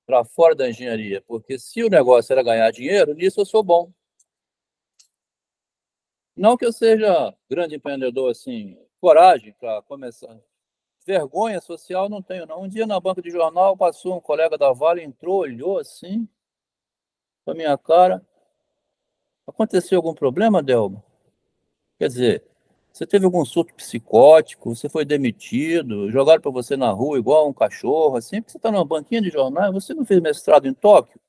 S2: para fora da engenharia, porque se o negócio era ganhar dinheiro, nisso eu sou bom. Não que eu seja grande empreendedor, assim, coragem para começar. Vergonha social não tenho, não. Um dia na banca de jornal passou um colega da Vale, entrou, olhou assim, para minha cara. Aconteceu algum problema, Delma? Quer dizer, você teve algum surto psicótico, você foi demitido, jogaram para você na rua igual um cachorro, assim, porque você está numa banquinha de jornal, você não fez mestrado em Tóquio?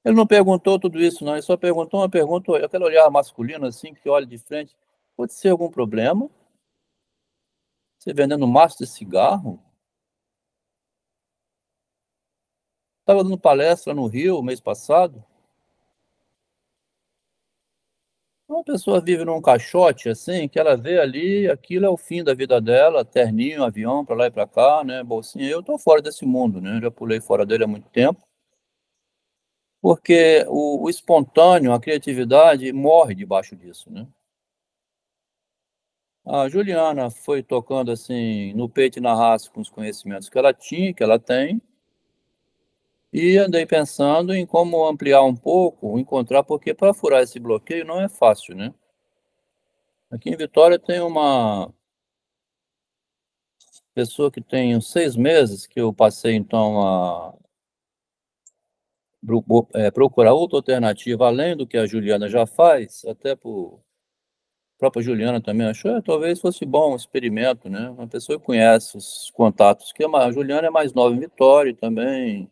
S2: Ele não perguntou tudo isso, não, ele só perguntou uma pergunta, aquele olhar masculino, assim, que olha de frente. Pode ser algum problema? Você vendendo maço de cigarro? Estava dando palestra no Rio mês passado. Uma pessoa vive num caixote assim, que ela vê ali, aquilo é o fim da vida dela, terninho, avião, para lá e para cá, né, bolsinha. Eu estou fora desse mundo, né? Já pulei fora dele há muito tempo, porque o espontâneo, a criatividade morre debaixo disso, né? A Juliana foi tocando assim no peito e na raça com os conhecimentos que ela tinha, que ela tem, E andei pensando em como ampliar um pouco, encontrar, porque para furar esse bloqueio não é fácil, né? Aqui em Vitória tem uma pessoa que tem uns 6 meses que eu passei, então, a procurar outra alternativa, além do que a Juliana já faz, até por a própria Juliana também achou, talvez fosse bom um experimento, né? Uma pessoa que conhece os contatos, que a Juliana é mais nova em Vitória também,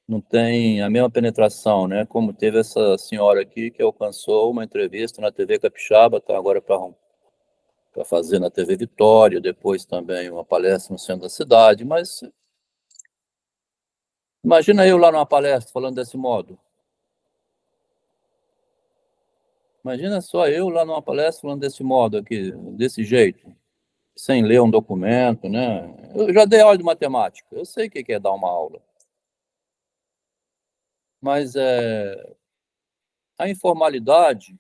S2: não tem a mesma penetração, né? Como teve essa senhora aqui que alcançou uma entrevista na TV Capixaba, está agora para fazer na TV Vitória, depois também uma palestra no centro da cidade, mas imagina eu lá numa palestra falando desse modo. Imagina só eu lá numa palestra falando desse modo aqui, desse jeito, sem ler um documento, né? Eu já dei aula de matemática, eu sei o que é dar uma aula, mas a informalidade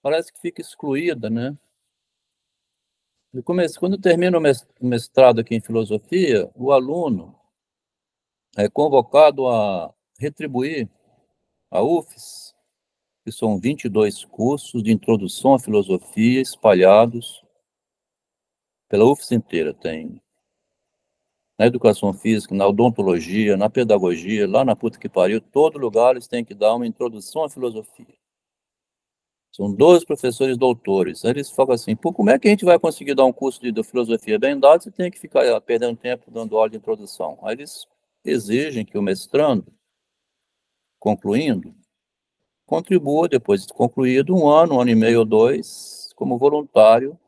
S2: parece que fica excluída, né? Quando termina o mestrado aqui em filosofia, o aluno é convocado a retribuir a UFES, que são 22 cursos de introdução à filosofia espalhados pela UFES inteira. Tem na educação física, na odontologia, na pedagogia, lá na puta que pariu, todo lugar eles têm que dar uma introdução à filosofia. São 12 professores doutores. Aí eles falam assim, pô, como é que a gente vai conseguir dar um curso de filosofia bem dado se tem que ficar perdendo tempo dando aula de introdução? Aí eles exigem que o mestrando, concluindo, contribua, depois de concluído, um ano e meio ou 2, como voluntário.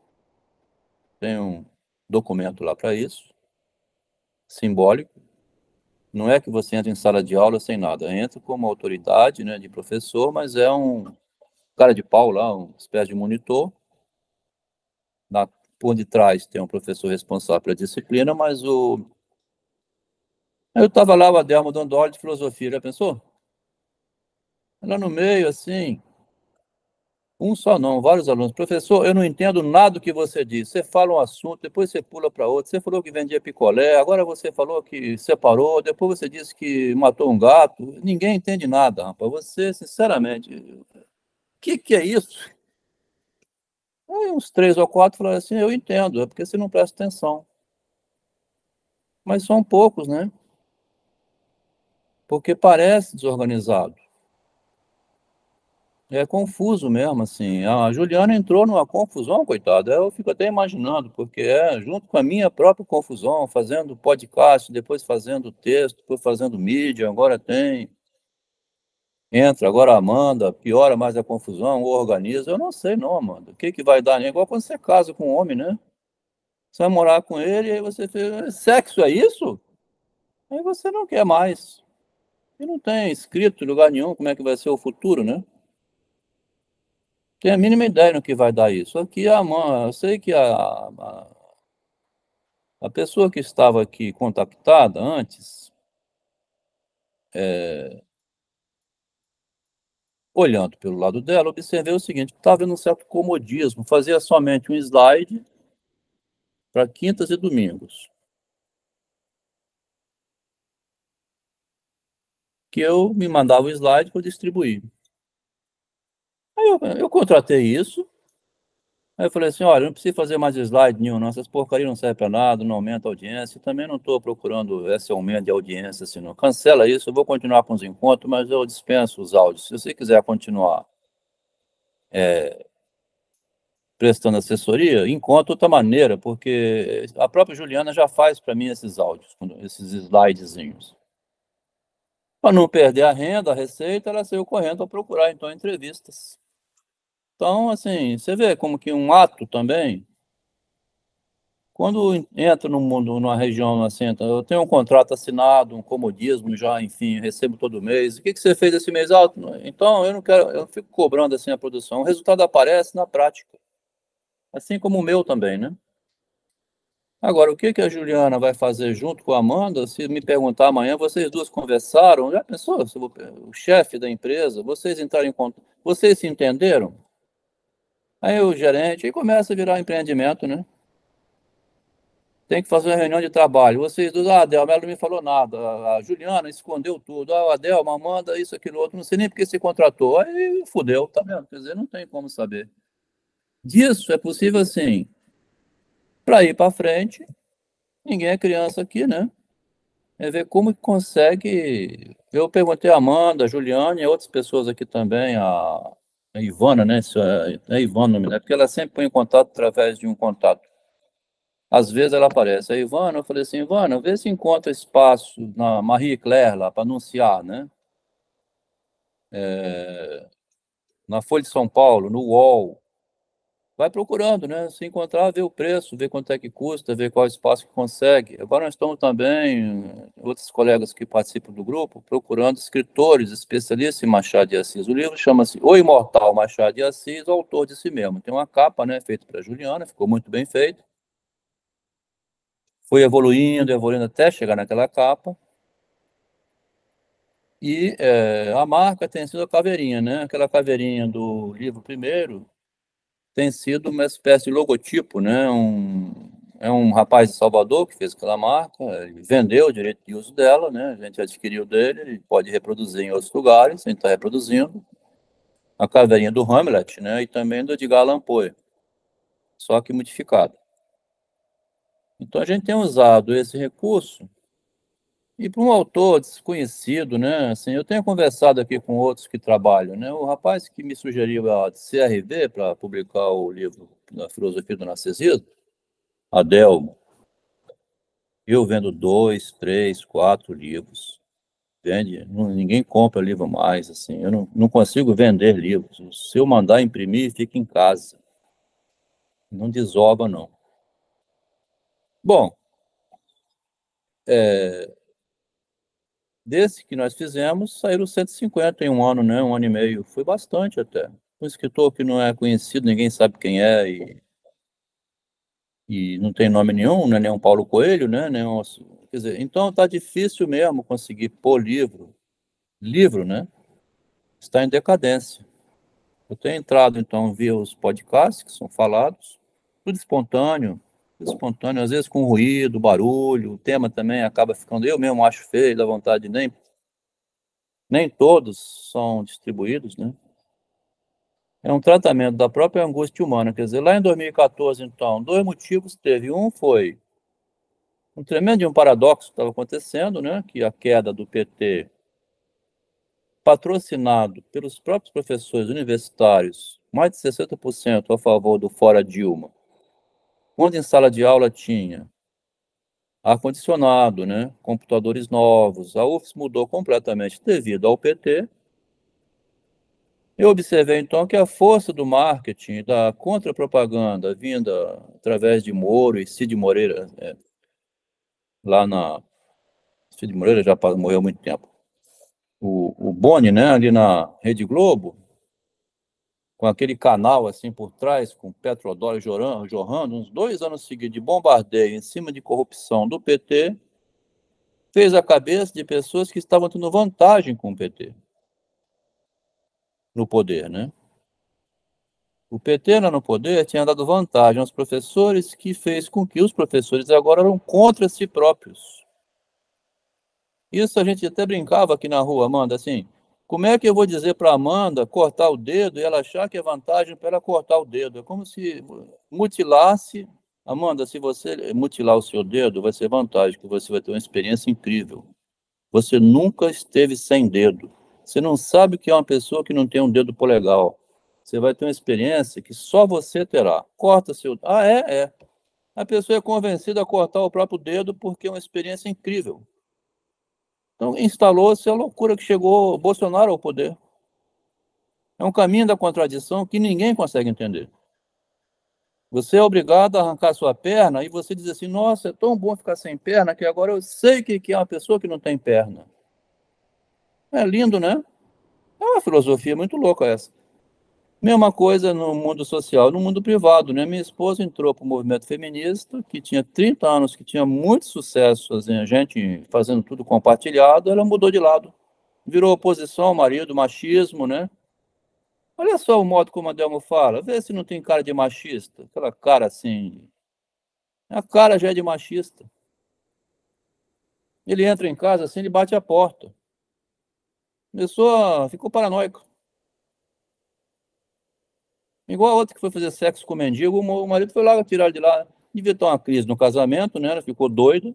S2: Tem um documento lá para isso, simbólico. Não é que você entra em sala de aula sem nada, entra como autoridade, né, de professor, mas é um cara de pau lá, uma espécie de monitor. Por detrás tem um professor responsável pela disciplina, mas eu estava lá, o Adelmo, dando aula de filosofia, já pensou? Lá no meio, assim, um só não, vários alunos. Professor, eu não entendo nada do que você diz. Você fala um assunto, depois você pula para outro. Você falou que vendia picolé, agora você falou que separou, depois você disse que matou um gato. Ninguém entende nada, rapaz. Você, sinceramente, o que é isso? Aí uns 3 ou 4 falaram assim, eu entendo, é porque você não presta atenção. Mas são poucos, né? Porque parece desorganizado. É confuso mesmo, assim. A Juliana entrou numa confusão, coitada. Eu fico até imaginando, porque junto com a minha própria confusão, fazendo podcast, depois fazendo texto, depois fazendo mídia, agora tem. Entra, agora a Amanda, piora mais a confusão, ou organiza. Eu não sei, não, Amanda. O que vai dar? É igual quando você casa com um homem, né? Você vai morar com ele e aí você fez. Sexo é isso? Aí você não quer mais. E não tem escrito em lugar nenhum como é que vai ser o futuro, né? Tem a mínima ideia no que vai dar isso. Aqui eu sei que a pessoa que estava aqui contactada antes, olhando pelo lado dela, observei o seguinte, estava vendo um certo comodismo, fazia somente um slide para quintas e domingos, que eu me mandava o slide para distribuir. Aí eu contratei isso. Aí eu falei assim, olha, não precisa fazer mais slide nenhum, não. Essas porcarias não servem para nada, não aumenta a audiência. Eu também não estou procurando esse aumento de audiência, assim, não. Cancela isso, eu vou continuar com os encontros, mas eu dispenso os áudios. Se você quiser continuar prestando assessoria, encontra outra maneira, porque a própria Juliana já faz para mim esses áudios, esses slidezinhos. Para não perder a renda, a receita, ela saiu correndo a procurar, então, entrevistas. Então, assim, você vê como que um ato também. Quando entra no mundo, numa região assim, então, eu tenho um contrato assinado, um comodismo já, enfim, recebo todo mês. O que você fez esse mês? Então, eu não quero, eu fico cobrando assim a produção. O resultado aparece na prática, assim como o meu também, né? Agora, o que a Juliana vai fazer junto com a Amanda? Se me perguntar amanhã, vocês duas conversaram? Já pensou? O chefe da empresa, vocês entraram em contato, vocês se entenderam? Aí o gerente, aí começa a virar empreendimento, né? tem que fazer uma reunião de trabalho. Vocês dois, a Adelma, ela não me falou nada. A Juliana escondeu tudo. A Adelma manda isso, aquilo, outro. Não sei nem porque se contratou. Aí fudeu, tá vendo? Quer dizer, não tem como saber. Disso é possível, assim, para ir para frente. Ninguém é criança aqui, né? É ver como que consegue. Eu perguntei a Amanda, a Juliane e outras pessoas aqui também, a Ivana, né? É Ivana o nome dela, porque ela sempre põe em contato através de um contato. Às vezes ela aparece. A Ivana, eu falei assim, Ivana, vê se encontra espaço na Marie Claire lá para anunciar, né? Na Folha de São Paulo, no UOL. Vai procurando, né? Se encontrar, ver o preço, ver quanto é que custa, ver qual espaço que consegue. Agora nós estamos também, outros colegas que participam do grupo, procurando escritores especialistas em Machado de Assis. O livro chama-se O Imortal Machado de Assis, o autor de si mesmo. Tem uma capa, né, feita para Juliana, ficou muito bem feito. Foi evoluindo, evoluindo até chegar naquela capa. E a marca tem sido a caveirinha, né? Aquela caveirinha do livro primeiro tem sido uma espécie de logotipo, né? É um rapaz de Salvador que fez aquela marca, ele vendeu o direito de uso dela, né? A gente adquiriu dele, ele pode reproduzir em outros lugares, a gente está reproduzindo. A caveirinha do Hamlet, né? E também do Edgar Allan Poe, só que modificado. Então a gente tem usado esse recurso. E para um autor desconhecido, né? Assim, eu tenho conversado aqui com outros que trabalham, né? O rapaz que me sugeriu a CRV para publicar o livro da Filosofia do Narcisismo, Adelmo, eu vendo 2, 3, 4 livros. Vende, ninguém compra livro mais, assim. Eu não consigo vender livros. Se eu mandar imprimir, fica em casa. Não desova, não. Bom, desse que nós fizemos, saíram 150 em um ano, né? Um ano e meio. Foi bastante até. Um escritor que não é conhecido, ninguém sabe quem é e não tem nome nenhum, não é nem um Paulo Coelho, né? Quer dizer, então tá difícil mesmo conseguir pôr livro, né? Está em decadência. Eu tenho entrado, então, via os podcasts que são falados, tudo espontâneo, às vezes com ruído, barulho, o tema também acaba ficando, eu mesmo acho feio, dá vontade, nem todos são distribuídos, né? É um tratamento da própria angústia humana, quer dizer, lá em 2014, então, dois motivos teve. Um foi um tremendo de um paradoxo que estava acontecendo, né? Que a queda do PT, patrocinado pelos próprios professores universitários, mais de 60% a favor do fora Dilma, onde em sala de aula tinha ar-condicionado, né? Computadores novos, a UFS mudou completamente devido ao PT. Eu observei, então, que a força do marketing, da contra-propaganda vinda através de Moro e Cid Moreira, lá na... Cid Moreira já morreu há muito tempo. O Boni, né, ali na Rede Globo, com aquele canal assim por trás, com petrodólar jorrando, uns 2 anos seguidos de bombardeio em cima de corrupção do PT, fez a cabeça de pessoas que estavam tendo vantagem com o PT no poder, né? O PT lá no poder tinha dado vantagem aos professores, que fez com que os professores agora eram contra si próprios. Isso a gente até brincava aqui na rua, Amanda, assim, como é que eu vou dizer para a Amanda cortar o dedo e ela achar que é vantagem para ela cortar o dedo? É como se mutilasse. Amanda, se você mutilar o seu dedo, vai ser vantagem, porque você vai ter uma experiência incrível. Você nunca esteve sem dedo. Você não sabe o que é uma pessoa que não tem um dedo polegar. Você vai ter uma experiência que só você terá. Corta seu... Ah, é. A pessoa é convencida a cortar o próprio dedo porque é uma experiência incrível. Então, instalou-se a loucura que chegou Bolsonaro ao poder. É um caminho da contradição que ninguém consegue entender. Você é obrigado a arrancar sua perna e você diz assim, nossa, é tão bom ficar sem perna que agora eu sei o que é uma pessoa que não tem perna. É lindo, né? É uma filosofia muito louca essa. Mesma coisa no mundo social, no mundo privado, né? Minha esposa entrou para o movimento feminista, que tinha 30 anos, que tinha muito sucesso, assim, a gente fazendo tudo compartilhado, ela mudou de lado. Virou oposição ao marido, machismo, né? Olha só o modo como a Delmo fala, vê se não tem cara de machista, aquela cara assim. A cara já é de machista. Ele entra em casa assim, ele bate a porta. A pessoa ficou paranoica. Igual a outra que foi fazer sexo com o mendigo, o marido foi lá tirar ele de lá. Devia ter uma crise no casamento, né? Ela ficou doida.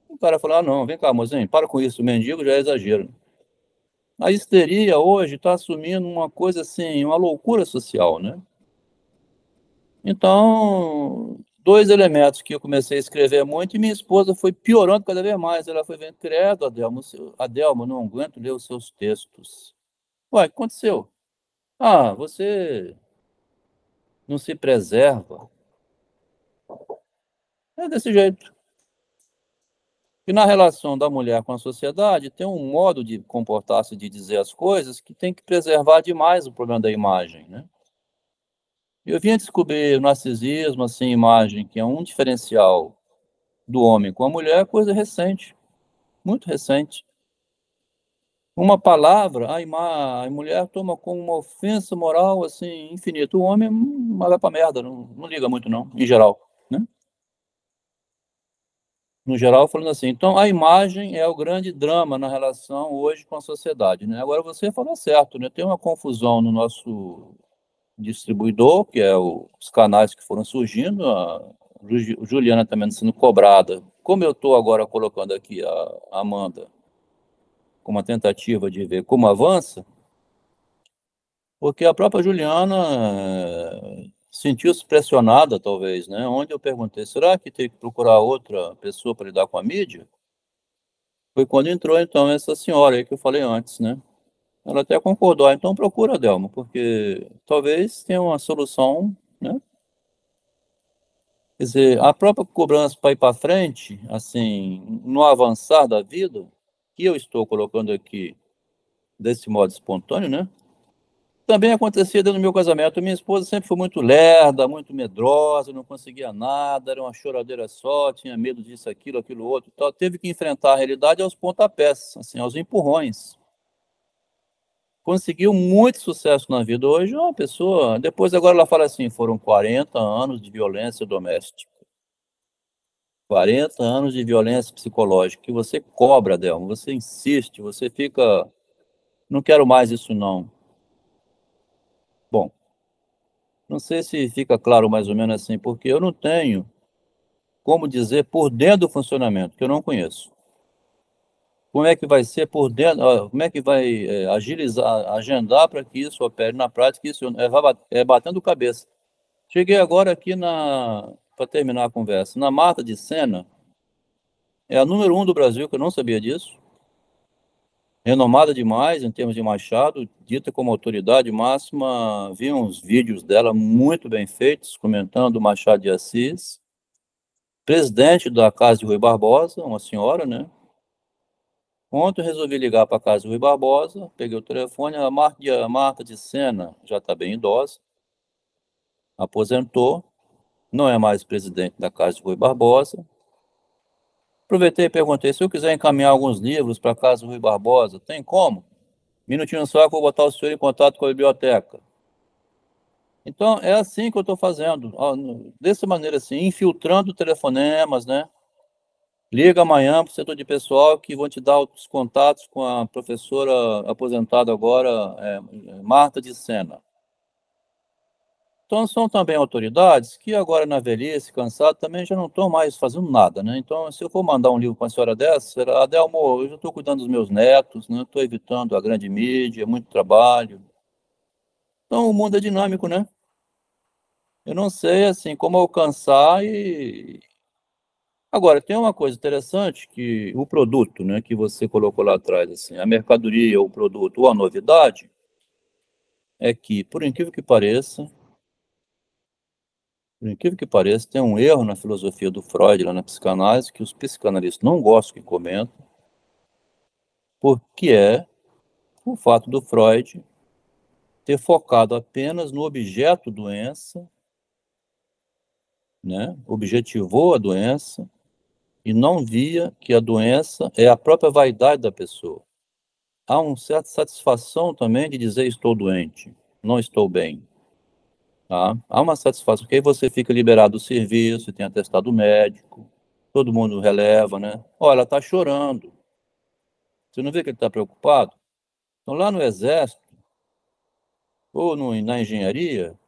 S2: O cara falou: não, vem cá, mozinho, para com isso, o mendigo já é exagero. A histeria hoje está assumindo uma coisa assim, uma loucura social, né? Então, dois elementos que eu comecei a escrever muito e minha esposa foi piorando cada vez mais. Ela foi vendo, credo, Adelmo, não aguento ler os seus textos. Ué, o que aconteceu? Ah, você não se preserva. É desse jeito. E na relação da mulher com a sociedade, tem um modo de comportar-se, de dizer as coisas, que tem que preservar demais o problema da imagem, né? Eu vim a descobrir o narcisismo, assim, imagem, que é um diferencial do homem com a mulher, coisa recente, muito recente. Uma palavra, a mulher toma como uma ofensa moral, assim, infinita. O homem vai pra merda, não liga muito, não, em geral, né? No geral, falando assim. Então, a imagem é o grande drama na relação hoje com a sociedade, né? Agora, você falou certo, né? Tem uma confusão no nosso distribuidor, que é os canais que foram surgindo, a Juliana também sendo cobrada. Como eu estou agora colocando aqui a Amanda com uma tentativa de ver como avança, porque a própria Juliana sentiu-se pressionada, talvez, né? Onde eu perguntei, será que tem que procurar outra pessoa para lidar com a mídia? Foi quando entrou, então, essa senhora aí que eu falei antes, né? Ela até concordou, então procura, Delma, porque talvez tenha uma solução, né? Quer dizer, a própria cobrança para ir para frente, assim, no avançar da vida, que eu estou colocando aqui desse modo espontâneo, né? Também acontecia dentro do meu casamento. Minha esposa sempre foi muito lerda, muito medrosa, não conseguia nada, era uma choradeira só, tinha medo disso, aquilo outro, tal. Teve que enfrentar a realidade aos pontapés, assim, aos empurrões. Conseguiu muito sucesso na vida. Hoje é uma pessoa. Depois, agora ela fala assim: foram 40 anos de violência doméstica. 40 anos de violência psicológica, que você cobra, Delma, você insiste, você fica. Não quero mais isso, não. Bom, não sei se fica claro mais ou menos assim, porque eu não tenho como dizer por dentro do funcionamento, que eu não conheço. Como é que vai ser por dentro, como é que vai agilizar, agendar para que isso opere na prática, isso é batendo cabeça. Cheguei agora aqui para terminar a conversa, na Marta de Sena, é a número 1 do Brasil, que eu não sabia disso, renomada demais em termos de Machado, dita como autoridade máxima, vi uns vídeos dela muito bem feitos, comentando o Machado de Assis, presidente da Casa de Rui Barbosa, uma senhora, né? Ontem eu resolvi ligar para a Casa de Rui Barbosa, peguei o telefone, a Marta de Sena já está bem idosa, aposentou, não é mais presidente da Casa de Rui Barbosa. Aproveitei e perguntei, se eu quiser encaminhar alguns livros para a Casa do Rui Barbosa, tem como? Minutinho só que eu vou botar o senhor em contato com a biblioteca. Então, é assim que eu estou fazendo, dessa maneira assim, infiltrando telefonemas, né? Liga amanhã para o setor de pessoal que vão te dar os contatos com a professora aposentada agora, Marta de Sena. Então, são também autoridades que agora na velhice, cansado, também já não estão mais fazendo nada, né? Então, se eu for mandar um livro para uma senhora dessa, Adelmo, eu já estou cuidando dos meus netos, né? Estou evitando a grande mídia, muito trabalho. Então, o mundo é dinâmico, né? Eu não sei, assim, como alcançar e... Agora, tem uma coisa interessante, que o produto, né, que você colocou lá atrás, assim, a mercadoria, o produto ou a novidade, é que, por incrível que pareça, tem um erro na filosofia do Freud, lá na psicanálise, que os psicanalistas não gostam que comentam, porque é o fato do Freud ter focado apenas no objeto doença, né? Objetivou a doença e não via que a doença é a própria vaidade da pessoa. Há uma certa satisfação também de dizer estou doente, não estou bem. Tá? Há uma satisfação, porque aí você fica liberado do serviço, tem atestado médico, todo mundo releva, né? Olha, ela está chorando. Você não vê que ele está preocupado? Então, lá no Exército, ou na engenharia,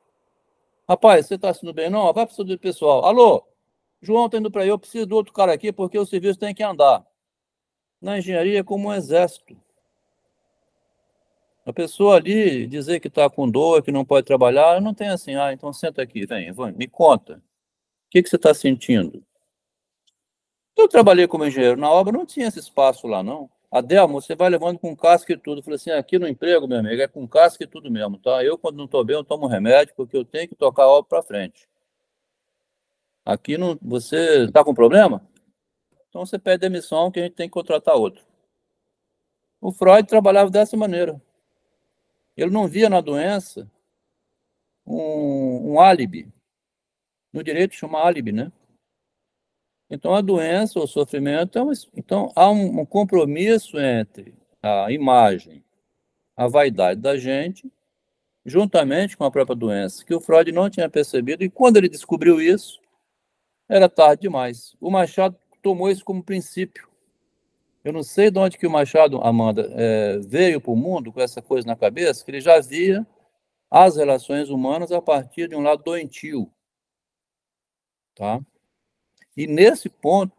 S2: rapaz, você está sendo bem? Não, vai para o seu pessoal. Alô, João está indo para aí, eu preciso do outro cara aqui porque o serviço tem que andar. Na engenharia é como um exército. A pessoa ali dizer que está com dor, que não pode trabalhar, não tem assim, então senta aqui, vem, me conta. O que você está sentindo? Eu trabalhei como engenheiro na obra, não tinha esse espaço lá, não. Adelmo, você vai levando com casca e tudo. Eu falei assim, aqui no emprego, meu amigo, é com casca e tudo mesmo, tá? Eu, quando não estou bem, eu tomo remédio, porque eu tenho que tocar a obra para frente. Aqui não, você está com problema? Então você pede demissão que a gente tem que contratar outro. O Freud trabalhava dessa maneira. Ele não via na doença um álibi. No direito chama álibi, né? Então a doença, o sofrimento, então há um compromisso entre a imagem, a vaidade da gente, juntamente com a própria doença, que o Freud não tinha percebido, e quando ele descobriu isso, era tarde demais. O Machado tomou isso como princípio. Eu não sei de onde que o Machado, Amanda, veio para o mundo com essa coisa na cabeça, que ele já via as relações humanas a partir de um lado doentio. Tá? E nesse ponto,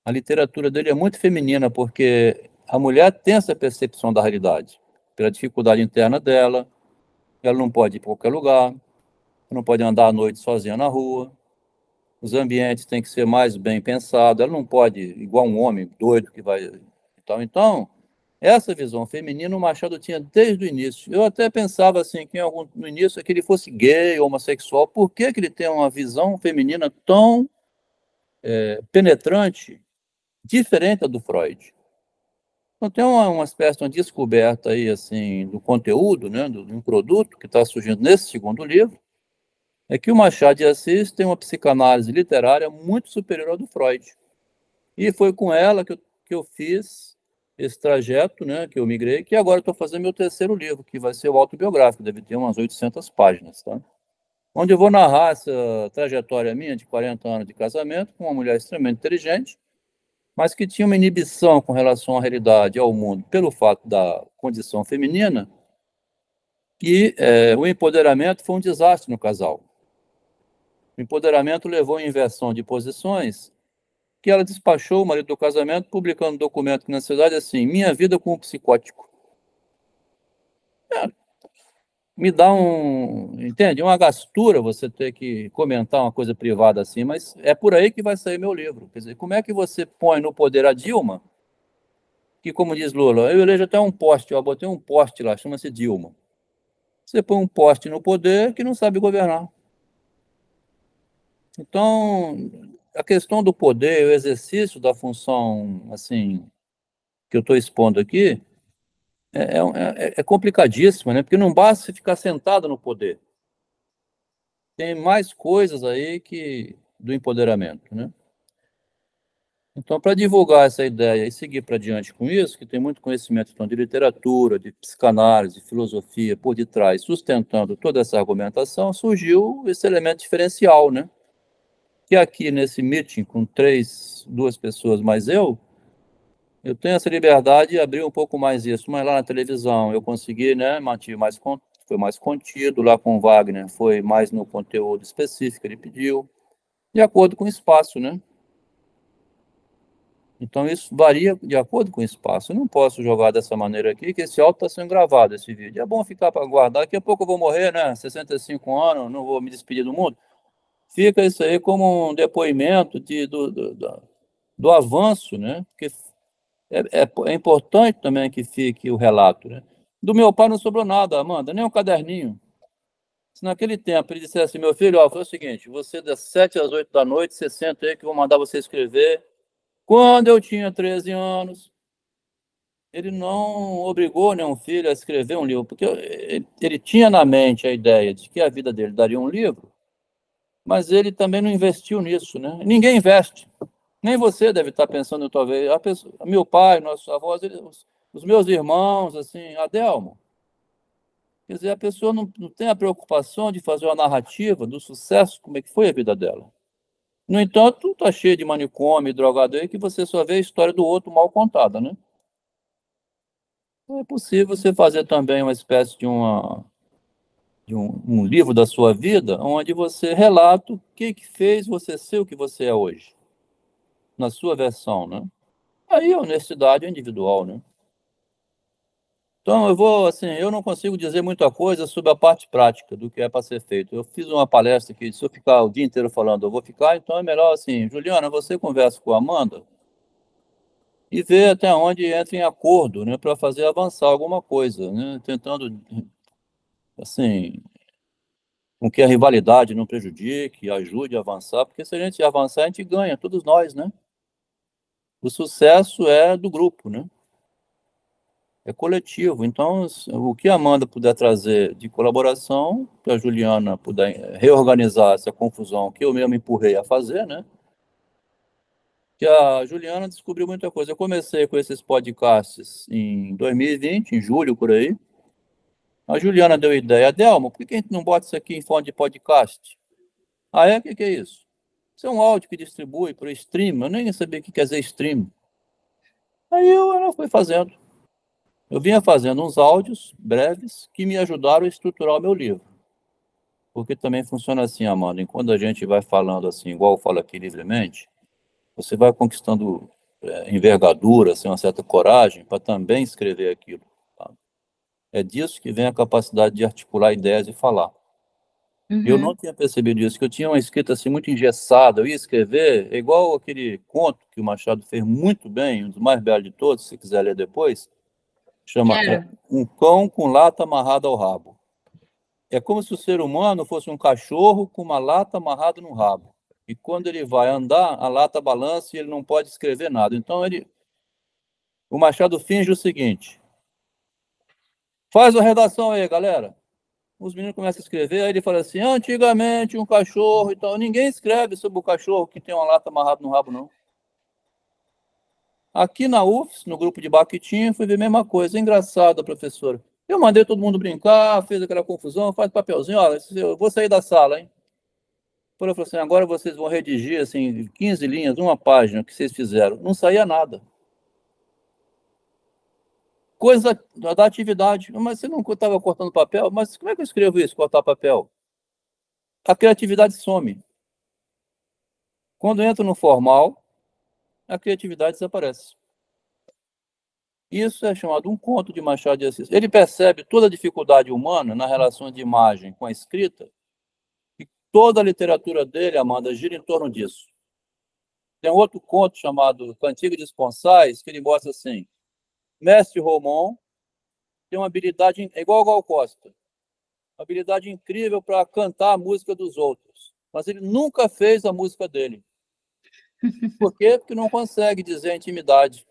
S2: a literatura dele é muito feminina, porque a mulher tem essa percepção da realidade, pela dificuldade interna dela, ela não pode ir para qualquer lugar, não pode andar à noite sozinha na rua, os ambientes têm que ser mais bem pensados, ela não pode, igual um homem doido que vai... Então, essa visão feminina o Machado tinha desde o início. Eu até pensava assim, que no início, que ele fosse gay, homossexual, por que ele tem uma visão feminina tão penetrante, diferente da do Freud? Então tem uma espécie de uma descoberta aí, assim, do conteúdo, né, de um produto que está surgindo nesse segundo livro, é que o Machado de Assis tem uma psicanálise literária muito superior à do Freud. E foi com ela que eu fiz esse trajeto, né, que eu migrei, que agora estou fazendo meu terceiro livro, que vai ser o autobiográfico, deve ter umas 800 páginas, tá? Onde eu vou narrar essa trajetória minha de 40 anos de casamento com uma mulher extremamente inteligente, mas que tinha uma inibição com relação à realidade e ao mundo, pelo fato da condição feminina, que o empoderamento foi um desastre no casal. O empoderamento levou à inversão de posições, que ela despachou o marido do casamento, publicando um documento que na cidade assim, minha vida com um psicótico. Me dá entende? Uma gastura você ter que comentar uma coisa privada assim, mas é por aí que vai sair meu livro. Quer dizer, como é que você põe no poder a Dilma, que, como diz Lula, eu elejo até um poste, eu botei um poste lá, chama-se Dilma. Você põe um poste no poder que não sabe governar. Então, a questão do poder, o exercício da função, assim, que eu estou expondo aqui, é complicadíssima, né? Porque não basta você ficar sentado no poder. Tem mais coisas aí que do empoderamento, né? Então, para divulgar essa ideia e seguir para diante com isso, que tem muito conhecimento então, de literatura, de psicanálise, de filosofia por detrás, sustentando toda essa argumentação, surgiu esse elemento diferencial, né? Que aqui nesse meeting com duas pessoas mais eu tenho essa liberdade de abrir um pouco mais isso, mas lá na televisão eu consegui, né, foi mais contido, lá com o Wagner foi mais no conteúdo específico que ele pediu, de acordo com o espaço, né? Então isso varia de acordo com o espaço. Eu não posso jogar dessa maneira aqui, que esse áudio está sendo gravado, esse vídeo. É bom ficar para guardar, daqui a pouco eu vou morrer, né, 65 anos, não vou me despedir do mundo. Fica isso aí como um depoimento do avanço, né? Porque é importante também que fique o relato, né? Do meu pai não sobrou nada, Amanda, nem um caderninho. Se naquele tempo ele dissesse assim, meu filho, foi o seguinte, você das 7 às 8 da noite, você senta aí que eu vou mandar você escrever. Quando eu tinha 13 anos, ele não obrigou nenhum filho a escrever um livro, porque ele tinha na mente a ideia de que a vida dele daria um livro, mas ele também não investiu nisso, né? Ninguém investe. Nem você deve estar pensando, talvez, meu pai, nossos avós, os meus irmãos, assim, Adelmo, Quer dizer, a pessoa não tem a preocupação de fazer uma narrativa do sucesso, como é que foi a vida dela. No entanto, está cheio de manicômio e drogado aí que você só vê a história do outro mal contada, né? É possível você fazer também uma espécie de um livro da sua vida, onde você relata o que fez você ser o que você é hoje, na sua versão, né? Aí a honestidade é individual, né? Então, eu não consigo dizer muita coisa sobre a parte prática do que é para ser feito. Eu fiz uma palestra que, se eu ficar o dia inteiro falando, eu vou ficar, então é melhor assim, Juliana, você conversa com a Amanda e vê até onde entra em acordo, né, para fazer avançar alguma coisa, né, tentando, assim, com que a rivalidade não prejudique, ajude a avançar, porque se a gente avançar, a gente ganha, todos nós, né? O sucesso é do grupo, né? É coletivo. Então, o que a Amanda puder trazer de colaboração, que a Juliana puder reorganizar essa confusão que eu mesmo empurrei a fazer, né? Que a Juliana descobriu muita coisa. Eu comecei com esses podcasts em 2020, em julho, por aí. A Juliana deu ideia. Delmo, por que a gente não bota isso aqui em forma de podcast? Ah, é? O que é isso? Isso é um áudio que distribui para stream. Eu nem sabia o que quer dizer stream. Aí ela foi fazendo. Eu vinha fazendo uns áudios breves que me ajudaram a estruturar o meu livro. Porque também funciona assim, Amanda, quando a gente vai falando assim, igual eu falo aqui livremente, você vai conquistando envergadura, assim, uma certa coragem para também escrever aquilo. Tá? É disso que vem a capacidade de articular ideias e falar. Eu não tinha percebido isso, que eu tinha uma escrita assim muito engessada, eu ia escrever, é igual aquele conto que o Machado fez muito bem, um dos mais belos de todos, se você quiser ler depois, chama
S1: Quero.
S2: Um Cão com Lata Amarrada ao Rabo. É como se o ser humano fosse um cachorro com uma lata amarrada no rabo. E quando ele vai andar, a lata balança e ele não pode escrever nada. Então, o Machado finge o seguinte: faz a redação aí, galera. Os meninos começam a escrever, aí ele fala assim: antigamente um cachorro e tal. Ninguém escreve sobre o cachorro que tem uma lata amarrada no rabo, não. Aqui na UFS, no grupo de Baquitinha, foi ver a mesma coisa. É engraçado, professora. Eu mandei todo mundo brincar, fez aquela confusão, faz papelzinho, olha, eu vou sair da sala, hein? Ele falou assim, agora vocês vão redigir, assim, 15 linhas, uma página, que vocês fizeram. Não saía nada. Coisa da atividade. Mas você não estava cortando papel? Mas como é que eu escrevo isso, cortar papel? A criatividade some. Quando entra no formal, a criatividade desaparece. Isso é chamado um conto de Machado de Assis. Ele percebe toda a dificuldade humana na relação de imagem com a escrita, e toda a literatura dele, Amanda, gira em torno disso. Tem outro conto chamado Cantiga de Esponsais, que ele mostra assim, Mestre Romão tem uma habilidade, é igual ao Gal Costa, uma habilidade incrível para cantar a música dos outros, mas ele nunca fez a música dele. Por quê? Porque não consegue dizer a intimidade.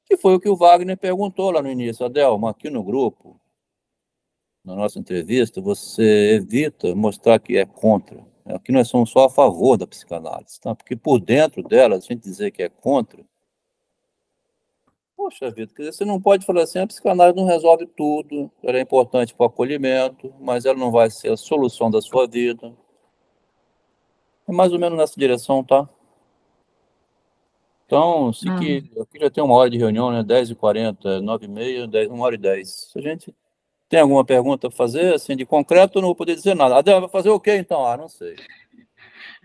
S2: Que foi o que o Wagner perguntou lá no início. Adelma, aqui no grupo, na nossa entrevista, você evita mostrar que é contra. Aqui nós somos só a favor da psicanálise, tá? Porque por dentro dela, a gente dizer que é contra, poxa vida, quer dizer, você não pode falar assim, a psicanálise não resolve tudo, ela é importante para o acolhimento, mas ela não vai ser a solução da sua vida. É mais ou menos nessa direção, tá? Então, se que aqui já tem uma hora de reunião, né? 10h40, 9h30, 10, 1h10. Se a gente tem alguma pergunta a fazer, assim, de concreto, eu não vou poder dizer nada. Adel, vai fazer o quê, então? Ah, não sei.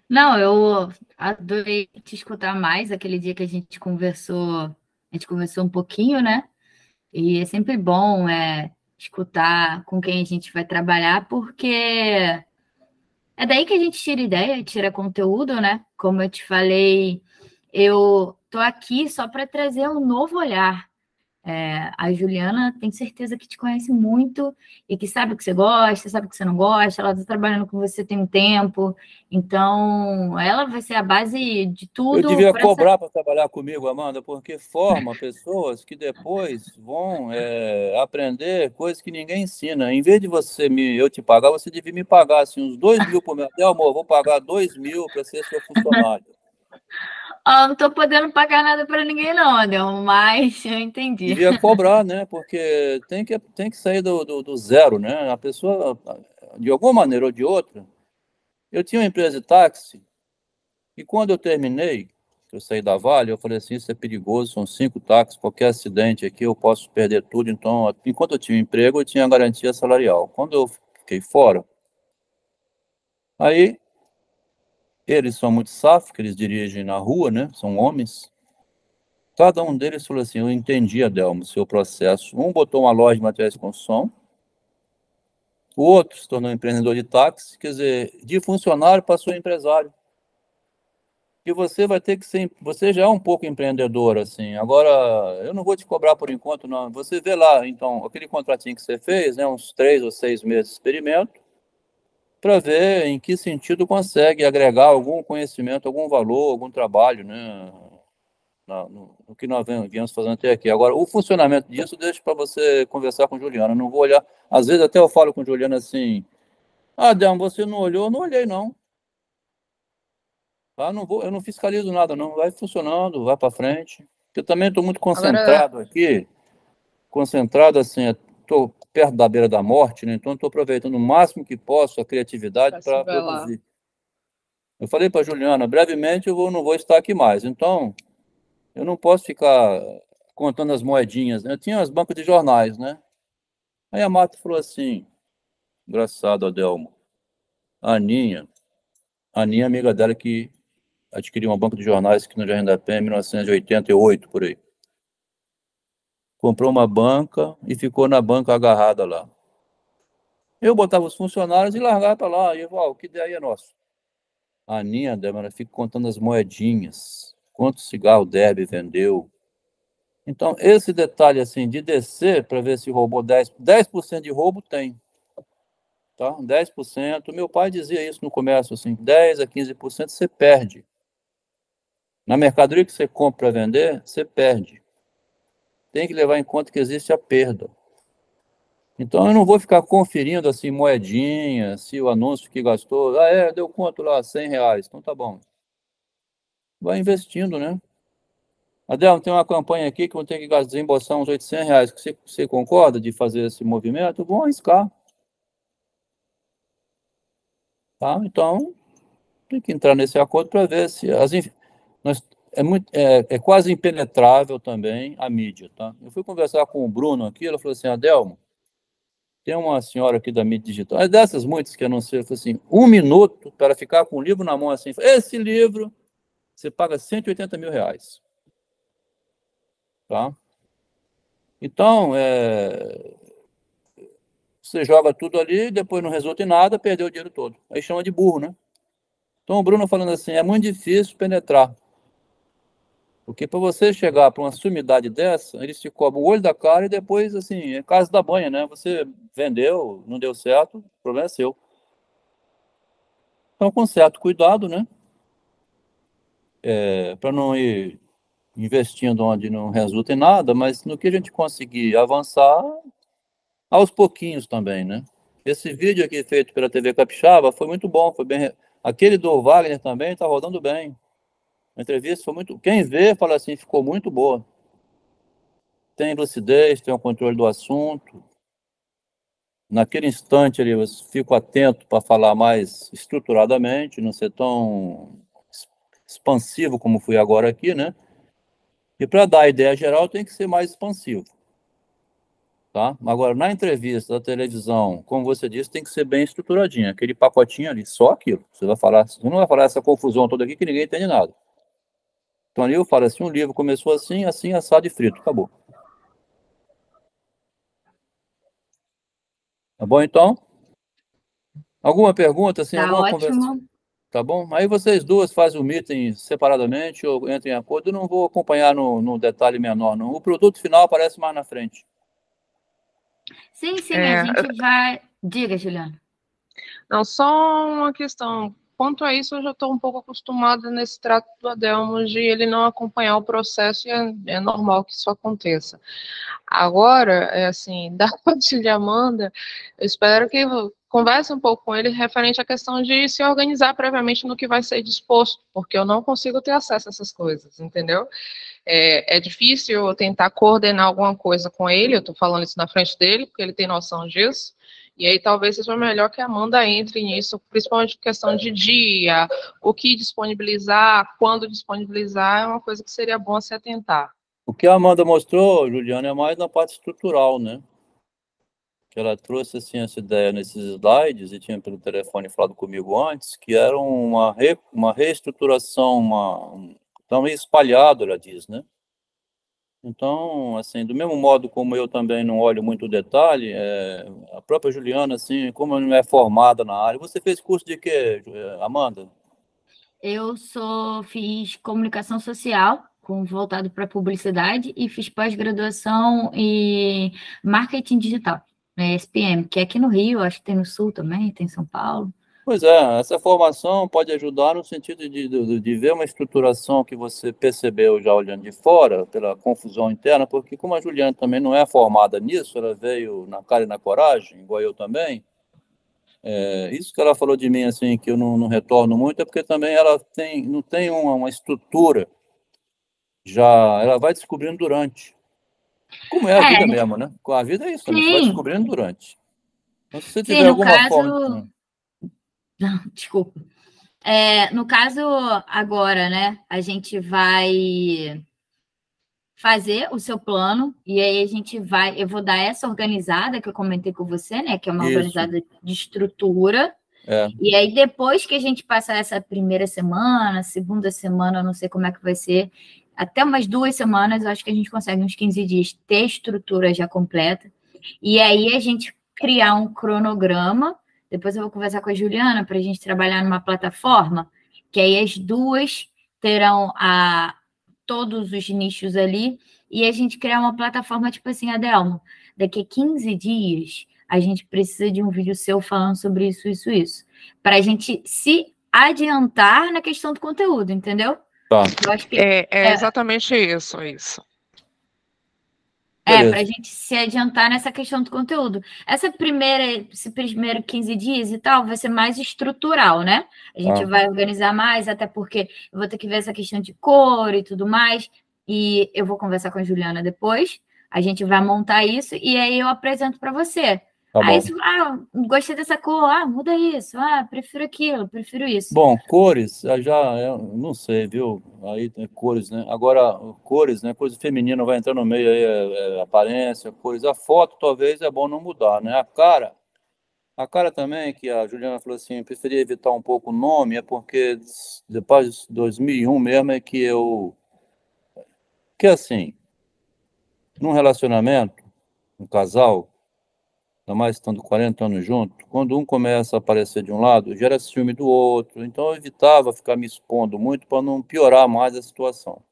S1: Não, eu adorei te escutar mais aquele dia que a gente conversou um pouquinho, né? E é sempre bom escutar com quem a gente vai trabalhar, porque é daí que a gente tira ideia, tira conteúdo, né? Como eu te falei, eu tô aqui só para trazer um novo olhar. A Juliana tem certeza que te conhece muito e que sabe o que você gosta, sabe o que você não gosta, ela está trabalhando com você tem um tempo, então ela vai ser a base de
S2: Eu
S1: tudo
S2: devia
S1: para essa.
S2: cobrar para trabalhar comigo, Amanda, porque forma pessoas que depois vão aprender coisas que ninguém ensina. Em vez de eu te pagar, você devia me pagar assim, uns 2.000 por mês. Até, amor, vou pagar 2.000 para ser seu funcionário.
S1: Ó, não tô podendo pagar nada para ninguém, não, Adelmo, mas eu entendi.
S2: Devia cobrar, né? Porque tem que sair do zero, né? A pessoa, de alguma maneira ou de outra, eu tinha uma empresa de táxi, e quando eu terminei, eu saí da Vale, eu falei assim, isso é perigoso, são 5 táxis, qualquer acidente aqui eu posso perder tudo, então, enquanto eu tinha emprego, eu tinha garantia salarial. Quando eu fiquei fora, aí, eles são muito safos, que eles dirigem na rua, né, são homens, cada um deles falou assim, eu entendi, Adelmo, o seu processo. Um botou uma loja de materiais de construção, o outro se tornou empreendedor de táxi, quer dizer, de funcionário passou a empresário. E você vai ter que ser, você já é um pouco empreendedor, assim. Agora, eu não vou te cobrar por enquanto, não. Você vê lá, então, aquele contratinho que você fez, né, uns 3 ou 6 meses de experimento, para ver em que sentido consegue agregar algum conhecimento, algum valor, algum trabalho, né, no que nós viemos fazendo até aqui. Agora, o funcionamento disso, deixa para você conversar com Juliana. Eu não vou olhar. Às vezes até eu falo com Juliana assim: ah, Delmo, você não olhou? Eu não olhei, não. Ah, não vou, eu não fiscalizo nada, não. Vai funcionando, vai para frente. Eu também estou muito
S3: Agora,
S2: concentrado aqui, concentrado assim, estou perto da beira da morte, né? Então estou aproveitando o máximo que posso a criatividade
S3: para se
S2: para
S3: ver lá.
S2: produzir. Eu falei para Juliana, brevemente não vou estar aqui mais. Então, eu não posso ficar contando as moedinhas, né? Eu tinha as bancas de jornais, né? Aí a Marta falou assim, engraçado, Adelmo, a Aninha é amiga dela que adquiriu uma banca de jornais aqui no Jardim da Penha em 1988, por aí. Comprou uma banca e ficou na banca agarrada lá. Eu botava os funcionários e largava para lá. E eu falava, o que daí é nosso? A Aninha, ela fica contando as moedinhas. Quanto cigarro o Derby vendeu. Então, esse detalhe assim, de descer para ver se roubou 10% de roubo tem. Tá? 10%. Meu pai dizia isso no comércio, assim, 10 a 15% você perde. Na mercadoria que você compra para vender, você perde. Tem que levar em conta que existe a perda. Então eu não vou ficar conferindo assim moedinha, se o anúncio que gastou, deu quanto lá, R$ 100, então tá bom. Vai investindo, né? Adel, tem uma campanha aqui que vou ter que desembolsar uns R$ 800, que você concorda de fazer esse movimento? Vou arriscar, tá? Então tem que entrar nesse acordo para ver se é quase impenetrável também a mídia, tá? Eu fui conversar com o Bruno aqui, ela falou assim, Adelmo, tem uma senhora aqui da mídia digital, é dessas muitas que anunciam, assim, 1 minuto para ficar com o livro na mão assim. Esse livro, você paga R$ 180 mil. Tá? Então, você joga tudo ali, depois não resulta em nada, perdeu o dinheiro todo. Aí chama de burro, né? Então, o Bruno falando assim, é muito difícil penetrar. Porque para você chegar para uma sumidade dessa, eles te cobram o olho da cara e depois, assim, é casa da banha, né? Você vendeu, não deu certo, o problema é seu. Então, com certo cuidado, né? Para não ir investindo onde não resulta em nada, mas no que a gente conseguir avançar, aos pouquinhos também, né? Esse vídeo aqui feito pela TV Capixaba foi muito bom, foi bem. Aquele do Wagner também está rodando bem. A entrevista foi muito. Quem vê fala assim, ficou muito boa. Tem lucidez, tem o controle do assunto. Naquele instante ali, eu fico atento para falar mais estruturadamente, não ser tão expansivo como fui agora aqui, né? E para dar a ideia geral, tem que ser mais expansivo. Tá? Agora, na entrevista da televisão, como você disse, tem que ser bem estruturadinha, aquele pacotinho ali, só aquilo. Você não vai falar essa confusão toda aqui que ninguém entende nada. Então ali eu falo assim, um livro começou assim, assim, assado e frito, acabou. Tá bom, então? Alguma pergunta, assim,
S1: Tá
S2: alguma conversa?
S1: ótimo.
S2: Tá bom? Aí vocês duas fazem o meeting separadamente ou entrem em acordo. Eu não vou acompanhar no detalhe menor, não. O produto final aparece mais na frente.
S1: Sim, sim, a
S3: É,
S1: gente vai. Diga, Juliana.
S3: não, só uma questão. Quanto a isso, eu já estou um pouco acostumada nesse trato do Adelmo de ele não acompanhar o processo e é normal que isso aconteça. Agora, é assim, da parte de Amanda, eu espero que, converse um pouco com ele referente à questão de se organizar previamente no que vai ser disposto, porque eu não consigo ter acesso a essas coisas, entendeu? É difícil eu tentar coordenar alguma coisa com ele, eu estou falando isso na frente dele, porque ele tem noção disso, e aí talvez seja melhor que a Amanda entre nisso, principalmente questão de dia, o que disponibilizar, quando disponibilizar, é uma coisa que seria bom se atentar.
S2: O que a Amanda mostrou, Juliana, é mais na parte estrutural, né? Que ela trouxe assim, essa ideia nesses slides, e tinha pelo telefone falado comigo antes, que era uma reestruturação, tá meio espalhado, ela diz, né? Então, assim, do mesmo modo como eu também não olho muito detalhe, a própria Juliana, assim, como ela não é formada na área, você fez curso de quê, Amanda?
S1: Fiz comunicação social, voltado para publicidade, e fiz pós-graduação em marketing digital, SPM, que é aqui no Rio, acho que tem no Sul também, tem em São Paulo.
S2: Pois é, essa formação pode ajudar no sentido de ver uma estruturação que você percebeu já olhando de fora, pela confusão interna, porque como a Juliana também não é formada nisso, ela veio na cara e na coragem, igual eu também, isso que ela falou de mim, assim, que eu não retorno muito, é porque também ela não tem uma estrutura, já ela vai descobrindo durante. Como é a vida mesmo, né? Com a vida é isso também, você vai
S1: Sim,
S2: descobrindo durante. Então, se você
S1: sim,
S2: tiver
S1: no
S2: alguma
S1: caso...
S2: forma...
S1: Não, desculpa. No caso, agora, né, a gente vai fazer o seu plano, e aí eu vou dar essa organizada que eu comentei com você, né, que é uma
S2: Isso,
S1: organizada de estrutura,
S2: é.
S1: e aí depois que a gente passar essa primeira semana, segunda semana, eu não sei como é que vai ser, até umas 2 semanas, eu acho que a gente consegue uns 15 dias ter estrutura já completa, e aí a gente criar um cronograma. Depois eu vou conversar com a Juliana para a gente trabalhar numa plataforma, que aí as duas terão todos os nichos ali, e a gente criar uma plataforma tipo assim, Adelmo, daqui a 15 dias a gente precisa de um vídeo seu falando sobre isso, isso, isso. Para a gente se adiantar na questão do conteúdo, entendeu?
S2: Tá.
S3: Eu acho que é exatamente isso.
S1: Para a gente se adiantar nessa questão do conteúdo. Esse primeiro 15 dias e tal vai ser mais estrutural, né? A gente vai organizar mais, até porque eu vou ter que ver essa questão de cor e tudo mais, e eu vou conversar com a Juliana depois, a gente vai montar isso, e aí eu apresento para você.
S2: Tá
S1: aí, gostei dessa cor, muda isso, prefiro aquilo, prefiro isso.
S2: Bom, cores, eu não sei, viu? Aí tem cores, né? Agora, cores, né? Coisa feminina vai entrar no meio aí, aparência, cores. A foto talvez é bom não mudar, né? A cara também, que a Juliana falou assim, eu preferia evitar um pouco o nome, é porque depois de 2001 mesmo é que assim, num relacionamento, um casal, ainda mais estando 40 anos junto, quando um começa a aparecer de um lado, gera ciúme do outro. Então eu evitava ficar me expondo muito para não piorar mais a situação.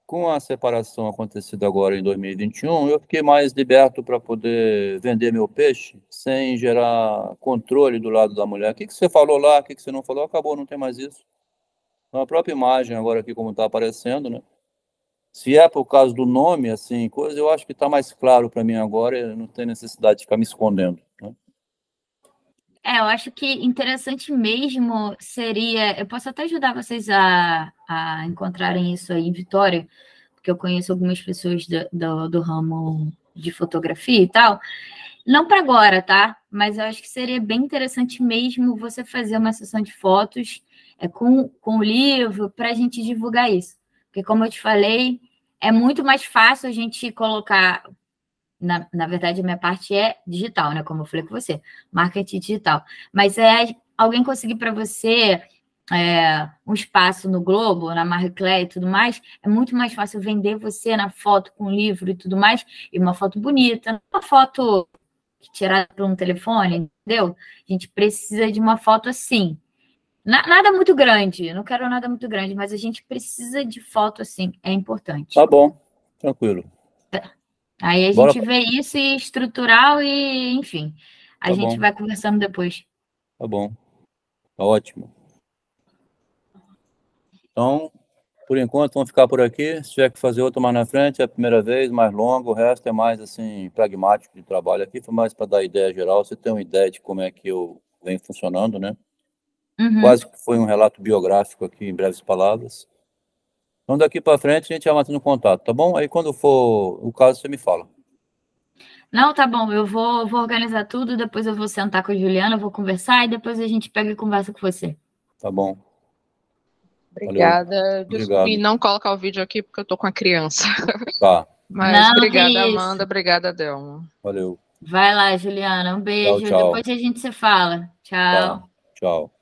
S2: Com a separação acontecida agora em 2021, eu fiquei mais liberto para poder vender meu peixe sem gerar controle do lado da mulher. O que você falou lá, o que você não falou, acabou, não tem mais isso. Então, a própria imagem agora aqui como está aparecendo, né? Se é por causa do nome, assim, coisa, eu acho que está mais claro para mim agora, não tem necessidade de ficar me escondendo, né?
S1: Eu acho que interessante mesmo seria. Eu posso até ajudar vocês a encontrarem isso aí em Vitória, porque eu conheço algumas pessoas do ramo de fotografia e tal. Não para agora, tá? Mas eu acho que seria bem interessante mesmo você fazer uma sessão de fotos com o livro para a gente divulgar isso. Porque, como eu te falei, é muito mais fácil a gente colocar. Na verdade, a minha parte é digital, né? Como eu falei com você, marketing digital. Mas alguém conseguir para você um espaço no Globo, na Marie Claire e tudo mais, é muito mais fácil vender você na foto com livro e tudo mais, e uma foto bonita, uma foto tirada por um telefone, entendeu? A gente precisa de uma foto assim. Nada muito grande, não quero nada muito grande, mas a gente precisa de foto assim, é importante.
S2: Tá bom, tranquilo.
S1: Aí a gente vê isso e estrutural e, enfim, a gente vai conversando depois.
S2: Tá bom, tá ótimo. Então, Por enquanto, vamos ficar por aqui. Se tiver que fazer outra mais na frente, é a primeira vez, mais longa. O resto é mais, assim, pragmático de trabalho. Aqui foi mais para dar ideia geral. Você tem uma ideia de como é que eu venho funcionando, né?
S1: Uhum.
S2: Quase que foi um relato biográfico aqui, em breves palavras. Então, daqui para frente, a gente vai mantendo contato, tá bom? Aí, quando for o caso, você me fala.
S1: Não, tá bom, eu vou organizar tudo, depois eu vou sentar com a Juliana, vou conversar e depois a gente pega e conversa com você.
S2: Tá bom.
S3: Obrigada. Desculpe
S2: Obrigado.
S3: não colocar o vídeo aqui porque eu tô com a criança.
S2: Tá.
S3: Mas
S1: Não, que
S3: obrigada,
S1: isso.
S3: Amanda. Obrigada, Delma.
S2: Valeu.
S1: Vai lá, Juliana, um beijo.
S2: Tchau, tchau.
S1: Depois a gente se fala. Tchau.
S2: Tá. Tchau.